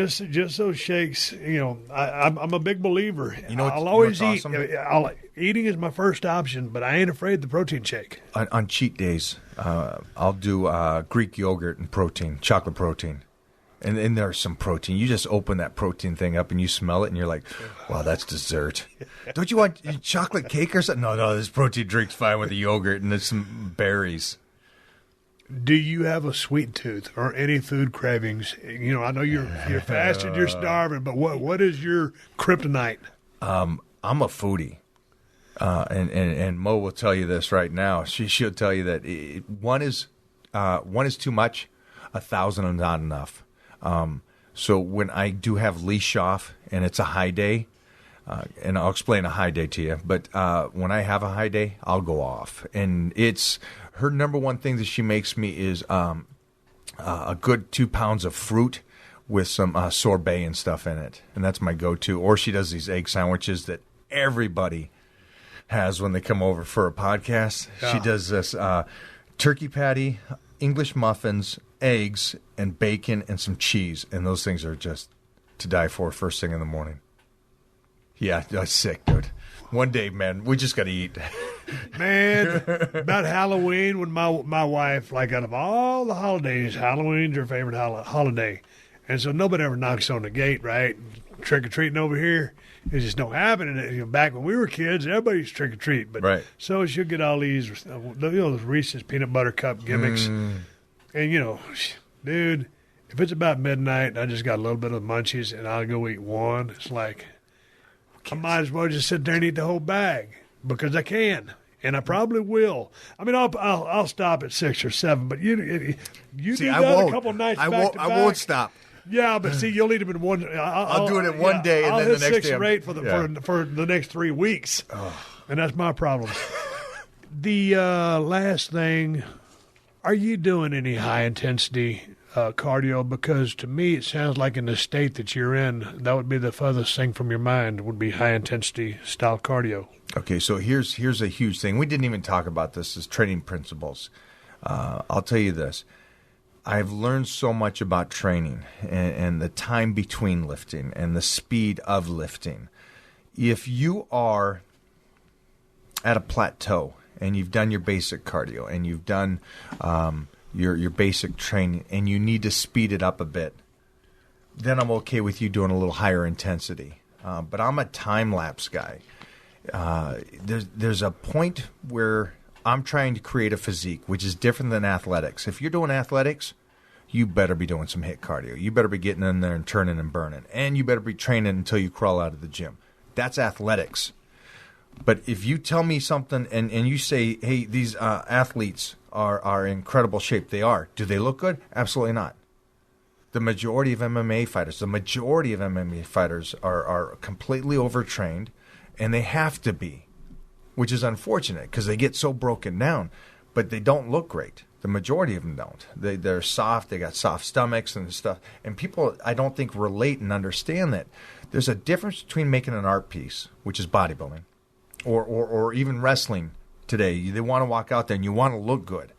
those shakes. I'm a big believer. I'll always eat. Awesome? Eating is my first option, but I ain't afraid of the protein shake. On cheat days, I'll do Greek yogurt and protein, chocolate protein. And there's some protein. You just open that protein thing up and you smell it and you're like, wow, that's dessert. Don't you want chocolate cake or something? No, this protein drink's fine with the yogurt and there's some berries. Do you have a sweet tooth or any food cravings? I know you're fasted, you're starving, but what is your kryptonite? I'm a foodie. And Mo will tell you this right now. She'll tell you that one is too much, 1,000 is not enough. So when I do have leash off and it's a high day, and I'll explain a high day to you, but when I have a high day, I'll go off. And it's her number one thing that she makes me is a good 2 pounds of fruit with some sorbet and stuff in it. And that's my go-to. Or she does these egg sandwiches that everybody has when they come over for a podcast. Yeah. She does this turkey patty, English muffins, eggs, and bacon, and some cheese. And those things are just to die for first thing in the morning. Yeah, that's sick, dude. One day, man, we just got to eat. Man, about Halloween, when my wife, like out of all the holidays, Halloween's her favorite holiday. And so nobody ever knocks on the gate, right? Trick-or-treating over here. It just don't happen. And back when we were kids, everybody used to trick-or-treat. But right. So she'll get all these, those Reese's peanut butter cup gimmicks. And, dude, if it's about midnight and I just got a little bit of munchies and I'll go eat one, it's like I might as well just sit there and eat the whole bag because I can. And I probably will. I mean, I'll stop at 6 or 7, but you do that a couple nights back to back. I won't stop. Yeah, but see, you'll eat them in one. I'll do it in one day, and then the next day. I'll hit 6 or 8 for the next 3 weeks, and that's my problem. The last thing, are you doing any high intensity cardio? Because to me, it sounds like in the state that you're in, that would be the furthest thing from your mind would be high-intensity style cardio. Okay, so here's a huge thing. We didn't even talk about this as training principles. I'll tell you this. I've learned so much about training and the time between lifting and the speed of lifting. If you are at a plateau and you've done your basic cardio and you've done your basic training and you need to speed it up a bit, then I'm okay with you doing a little higher intensity. But I'm a time-lapse guy. There's a point where I'm trying to create a physique, which is different than athletics. If you're doing athletics, you better be doing some HIIT cardio. You better be getting in there and turning and burning. And you better be training until you crawl out of the gym. That's athletics. But if you tell me something and you say, hey, these athletes are in incredible shape, they are. Do they look good? Absolutely not. The majority of MMA fighters are completely overtrained, and they have to be, which is unfortunate because they get so broken down, but they don't look great. The majority of them don't. They're soft. They got soft stomachs and stuff. And people, I don't think, relate and understand that. There's a difference between making an art piece, which is bodybuilding, or even wrestling today. They want to walk out there and you want to look good.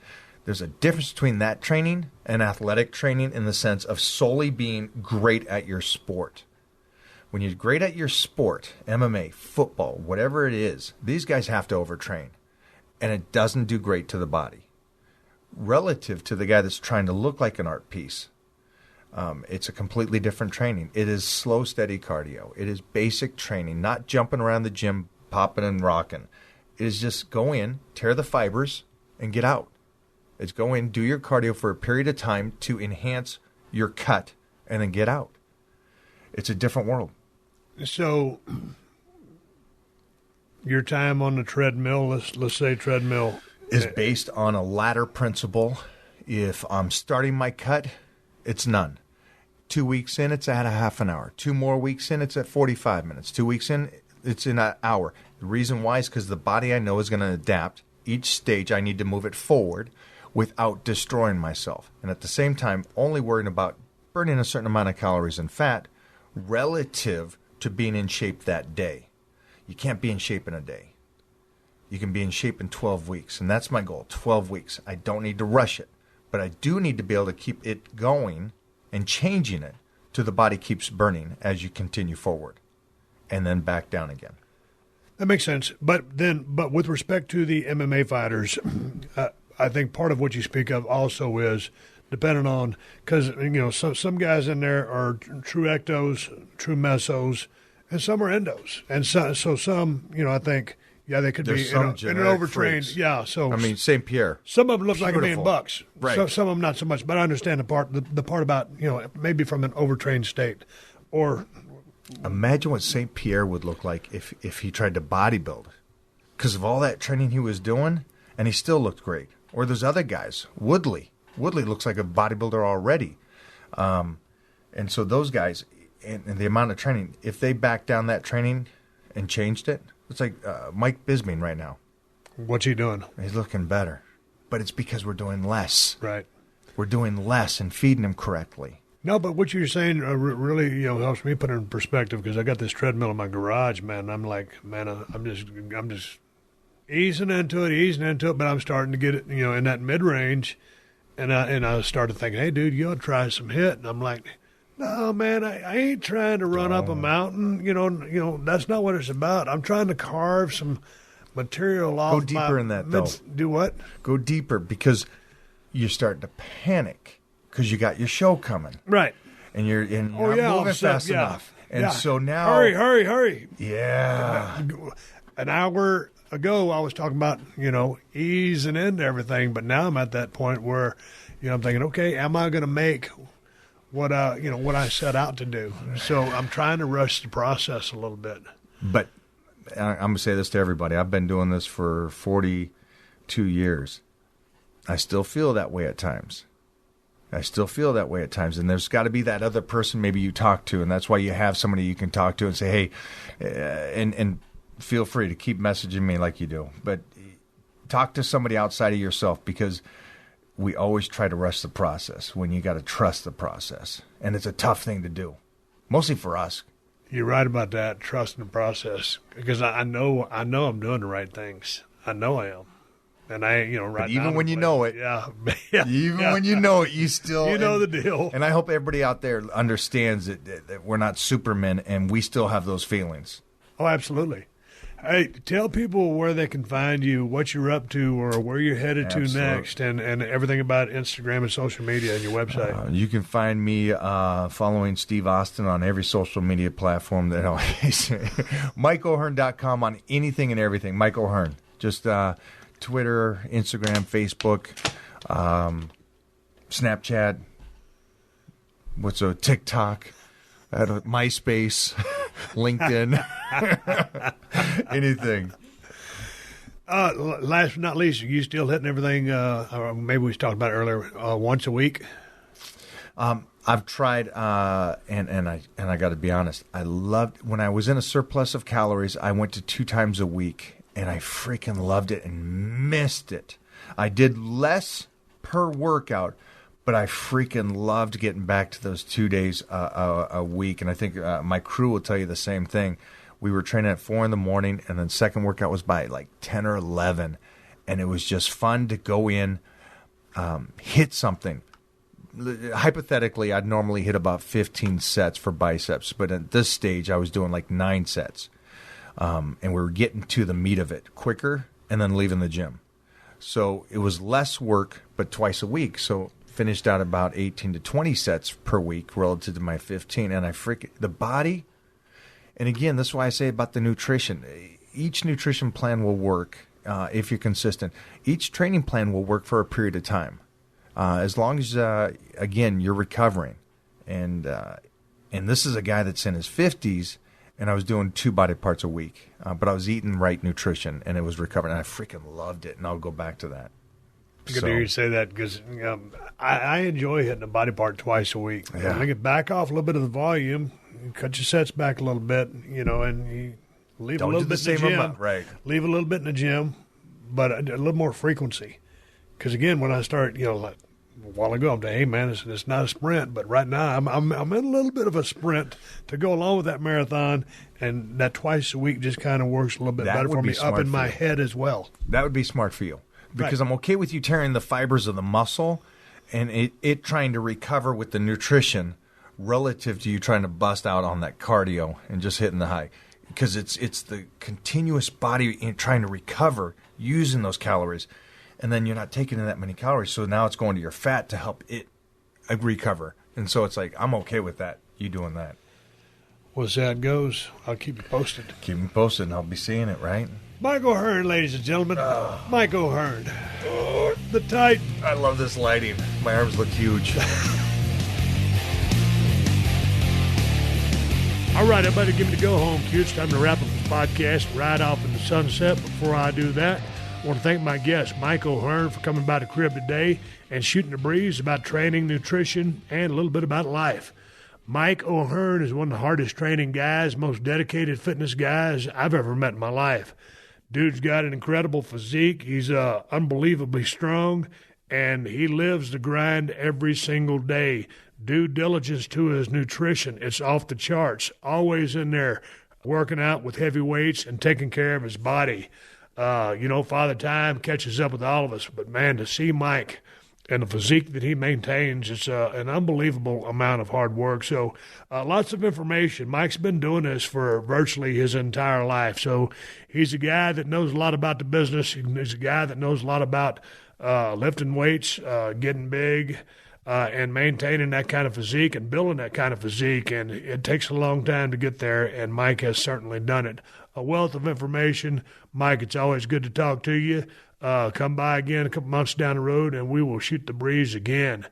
There's a difference between that training and athletic training in the sense of solely being great at your sport. When you're great at your sport, MMA, football, whatever it is, these guys have to overtrain. And it doesn't do great to the body. Relative to the guy that's trying to look like an art piece, it's a completely different training. It is slow, steady cardio. It is basic training, not jumping around the gym, popping and rocking. It is just go in, tear the fibers, and get out. It's go in, do your cardio for a period of time to enhance your cut, and then get out. It's a different world. So your time on the treadmill, let's say treadmill, is based on a ladder principle. If I'm starting my cut, it's none. 2 weeks in, it's at a half an hour. 2 more weeks in, it's at 45 minutes. 2 weeks in, it's in an hour. The reason why is because the body I know is going to adapt. Each stage, I need to move it forward without destroying myself. And at the same time, only worrying about burning a certain amount of calories and fat relative to being in shape that day. You can't be in shape in a day. You can be in shape in 12 weeks, and that's my goal, 12 weeks. I don't need to rush it, but I do need to be able to keep it going and changing it till the body keeps burning as you continue forward, and then back down again. That makes sense. But with respect to the MMA fighters, I think part of what you speak of also is depending on, because some guys in there are true ectos, true mesos, and some are endos, and so some I think. Yeah, they could There's be in an overtrained. Freaks. Yeah, so I mean, St. Pierre. Some of them look like a million bucks. Right. Some of them not so much. But I understand the part about maybe from an overtrained state, or imagine what St. Pierre would look like if he tried to bodybuild, because of all that training he was doing, and he still looked great. Or those other guys, Woodley looks like a bodybuilder already, and so those guys and the amount of training, if they backed down that training and changed it. It's like Mike Bisbing right now. What's he doing? He's looking better. But it's because we're doing less. Right. We're doing less and feeding him correctly. No, but what you're saying really helps me put it in perspective, because I got this treadmill in my garage, man. And I'm like, man, I'm just easing into it, but I'm starting to get it, in that mid-range. And I started thinking, hey, dude, you ought to try some HIIT. And I'm like, no, man, I ain't trying to run up a mountain. That's not what it's about. I'm trying to carve some material off. Go deeper in that, though. Do what? Go deeper, because you're starting to panic because you got your show coming. Right. And you're not moving fast enough. And so now... Hurry. Yeah. An hour ago, I was talking about, easing into everything, but now I'm at that point where, I'm thinking, okay, am I going to make... what I set out to do. So I'm trying to rush the process a little bit. But I'm going to say this to everybody. I've been doing this for 42 years. I still feel that way at times. And there's got to be that other person maybe you talk to, and that's why you have somebody you can talk to and say, hey, and feel free to keep messaging me like you do. But talk to somebody outside of yourself, because we always try to rush the process when you got to trust the process. And it's a tough thing to do, mostly for us. You're right about that, trusting the process, because I know I'm doing the right things. I know I am. And right now. Even when you know it. Yeah. When you know it, you still. You know the deal. And I hope everybody out there understands that we're not supermen and we still have those feelings. Oh, absolutely. Hey, tell people where they can find you, what you're up to, or where you're headed to next, and everything about Instagram and social media and your website. You can find me following Steve Austin on every social media platform that MikeO'Hearn.com on anything and everything. Mike O'Hearn. Just Twitter, Instagram, Facebook, Snapchat, TikTok, MySpace, LinkedIn, anything. Last but not least, are you still hitting everything, or maybe we talked about it earlier, once a week? I've tried, and I got to be honest, I loved, when I was in a surplus of calories, I went to 2 times a week. And I freaking loved it and missed it. I did less per workout, but I freaking loved getting back to those 2 days a week. And I think my crew will tell you the same thing. We were training at 4 a.m, and then second workout was by like 10 or 11. And it was just fun to go in, hit something. Hypothetically, I'd normally hit about 15 sets for biceps. But at this stage, I was doing like 9 sets. And we were getting to the meat of it quicker and then leaving the gym. So it was less work, but twice a week. So finished out about 18 to 20 sets per week relative to my 15. And the body, and again, this is why I say about the nutrition. Each nutrition plan will work if you're consistent. Each training plan will work for a period of time. As long as, again, you're recovering. And this is a guy that's in his 50s. And I was doing 2 body parts a week, but I was eating right nutrition, and it was recovering. And I freaking loved it, and I'll go back to that. Good to hear you say that, because I enjoy hitting a body part twice a week. Yeah. I can back off a little bit of the volume, cut your sets back a little bit, and you leave a little bit in the gym. Amount, right. Leave a little bit in the gym, but a little more frequency. Because, again, when I start, like a while ago, I'm saying, hey, man, it's not a sprint. But right now, I'm in a little bit of a sprint to go along with that marathon, and that twice a week just kind of works a little bit better for me up in my head as well. That would be smart for you. Because I'm okay with you tearing the fibers of the muscle and it trying to recover with the nutrition relative to you trying to bust out on that cardio and just hitting the high. Because it's the continuous body trying to recover using those calories. And then you're not taking in that many calories, so now it's going to your fat to help it recover. And so it's like, I'm okay with that, you doing that. Well, as that goes, I'll keep you posted. Keep me posted, and I'll be seeing it, right? Mike O'Hearn, ladies and gentlemen. Mike O'Hearn. The Titan. I love this lighting. My arms look huge. All right, everybody, give me the go-home cue. It's time to wrap up this podcast, ride off in the sunset. Before I do that, I want to thank my guest, Mike O'Hearn, for coming by the crib today and shooting the breeze about training, nutrition, and a little bit about life. Mike O'Hearn is one of the hardest training guys, most dedicated fitness guys I've ever met in my life. Dude's got an incredible physique. He's unbelievably strong, and he lives the grind every single day. Due diligence to his nutrition. It's off the charts. Always in there working out with heavy weights and taking care of his body. Father Time catches up with all of us. But, man, to see Mike and the physique that he maintains, it's an unbelievable amount of hard work. So lots of information. Mike's been doing this for virtually his entire life. So he's a guy that knows a lot about the business. He's a guy that knows a lot about lifting weights, getting big, and maintaining that kind of physique and building that kind of physique. And it takes a long time to get there, and Mike has certainly done it. A wealth of information. Mike, it's always good to talk to you. Come by again a couple months down the road, and we will shoot the breeze again.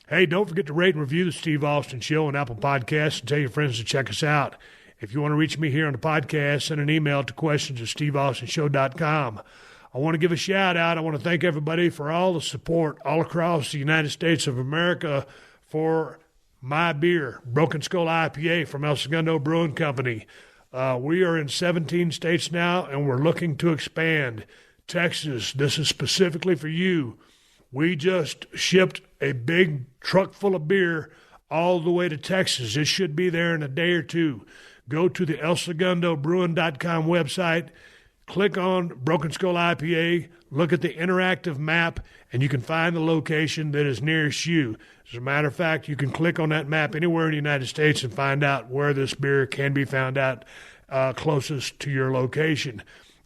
Hey, don't forget to rate and review the Steve Austin Show on Apple Podcasts and tell your friends to check us out. If you want to reach me here on the podcast, send an email to questions@steveaustinshow.com. I want to give a shout-out. I want to thank everybody for all the support all across the United States of America for my beer, Broken Skull IPA from El Segundo Brewing Company. We are in 17 states now, and we're looking to expand. Texas, this is specifically for you. We just shipped a big truck full of beer all the way to Texas. It should be there in a day or two. Go to the elsegundobrewing.com website, click on Broken Skull IPA, look at the interactive map, and you can find the location that is nearest you. As a matter of fact, you can click on that map anywhere in the United States and find out where this beer can be found out closest to your location.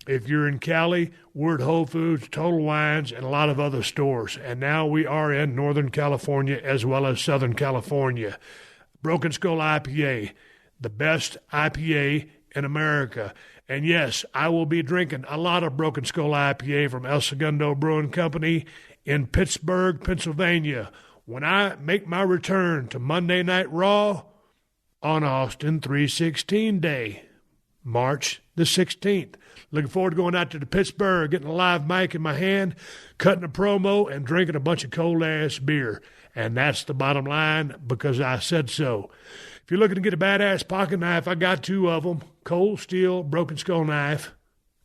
If you're in Cali, we're at Whole Foods, Total Wines, and a lot of other stores. And now we are in Northern California as well as Southern California. Broken Skull IPA, the best IPA in America. And yes, I will be drinking a lot of Broken Skull IPA from El Segundo Brewing Company in Pittsburgh, Pennsylvania, when I make my return to Monday Night Raw on Austin 316 Day, March the 16th. Looking forward to going out to Pittsburgh, getting a live mic in my hand, cutting a promo, and drinking a bunch of cold-ass beer. And that's the bottom line because I said so. If you're looking to get a badass pocket knife, I got two of them. Cold steel, broken skull knife.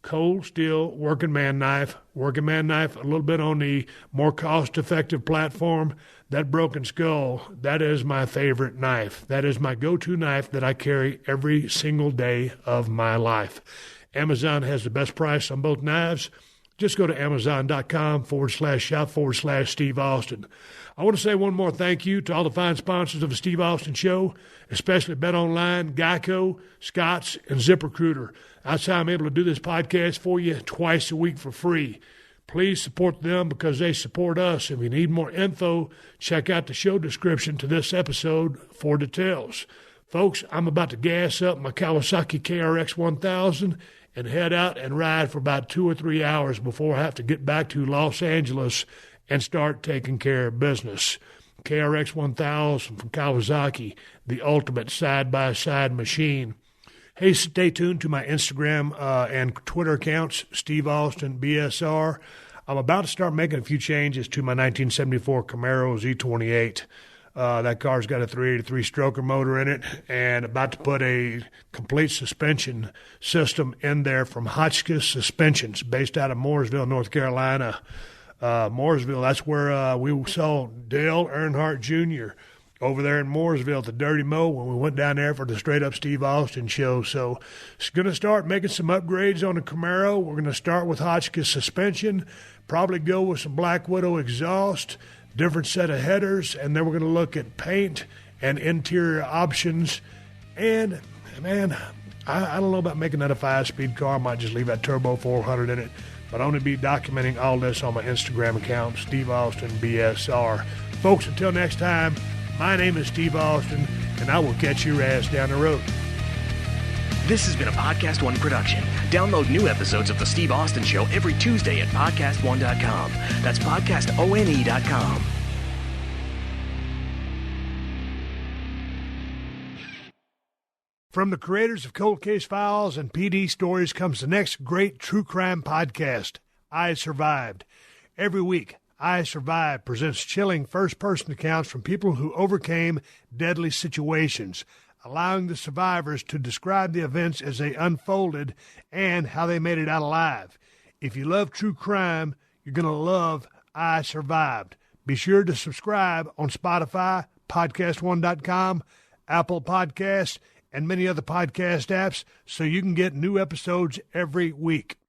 Cold steel, working man knife. Working man knife, a little bit on the more cost-effective platform. That broken skull, that is my favorite knife. That is my go-to knife that I carry every single day of my life. Amazon has the best price on both knives. Just go to amazon.com/shop/Steve Austin. I want to say one more thank you to all the fine sponsors of the Steve Austin Show, especially BetOnline, Geico, Scott's, and ZipRecruiter. That's how I'm able to do this podcast for you twice a week for free. Please support them because they support us. If you need more info, check out the show description to this episode for details. Folks, I'm about to gas up my Kawasaki KRX 1000 and head out and ride for about 2 or 3 hours before I have to get back to Los Angeles and start taking care of business. KRX 1000 from Kawasaki, the ultimate side-by-side machine. Hey, stay tuned to my Instagram and Twitter accounts, Steve Austin BSR. I'm about to start making a few changes to my 1974 Camaro Z28. That car's got a 383 stroker motor in it and about to put a complete suspension system in there from Hotchkiss Suspensions, based out of Mooresville, North Carolina. Mooresville, that's where we saw Dale Earnhardt Jr. over there in Mooresville at the Dirty Mo when we went down there for the Straight Up Steve Austin show. So it's going to start making some upgrades on the Camaro. We're going to start with Hotchkiss suspension, probably go with some Black Widow exhaust, different set of headers, and then we're going to look at paint and interior options. And, man, I don't know about making that a 5-speed car. I might just leave that Turbo 400 in it. But I'm going to be documenting all this on my Instagram account, Steve Austin BSR. Folks, until next time, my name is Steve Austin, and I will catch your ass down the road. This has been a Podcast One production. Download new episodes of The Steve Austin Show every Tuesday at PodcastOne.com. That's PodcastOne.com. From the creators of Cold Case Files and PD Stories comes the next great true crime podcast, I Survived. Every week, I Survived presents chilling first-person accounts from people who overcame deadly situations, allowing the survivors to describe the events as they unfolded and how they made it out alive. If you love true crime, you're going to love I Survived. Be sure to subscribe on Spotify, PodcastOne.com, Apple Podcasts, and many other podcast apps so you can get new episodes every week.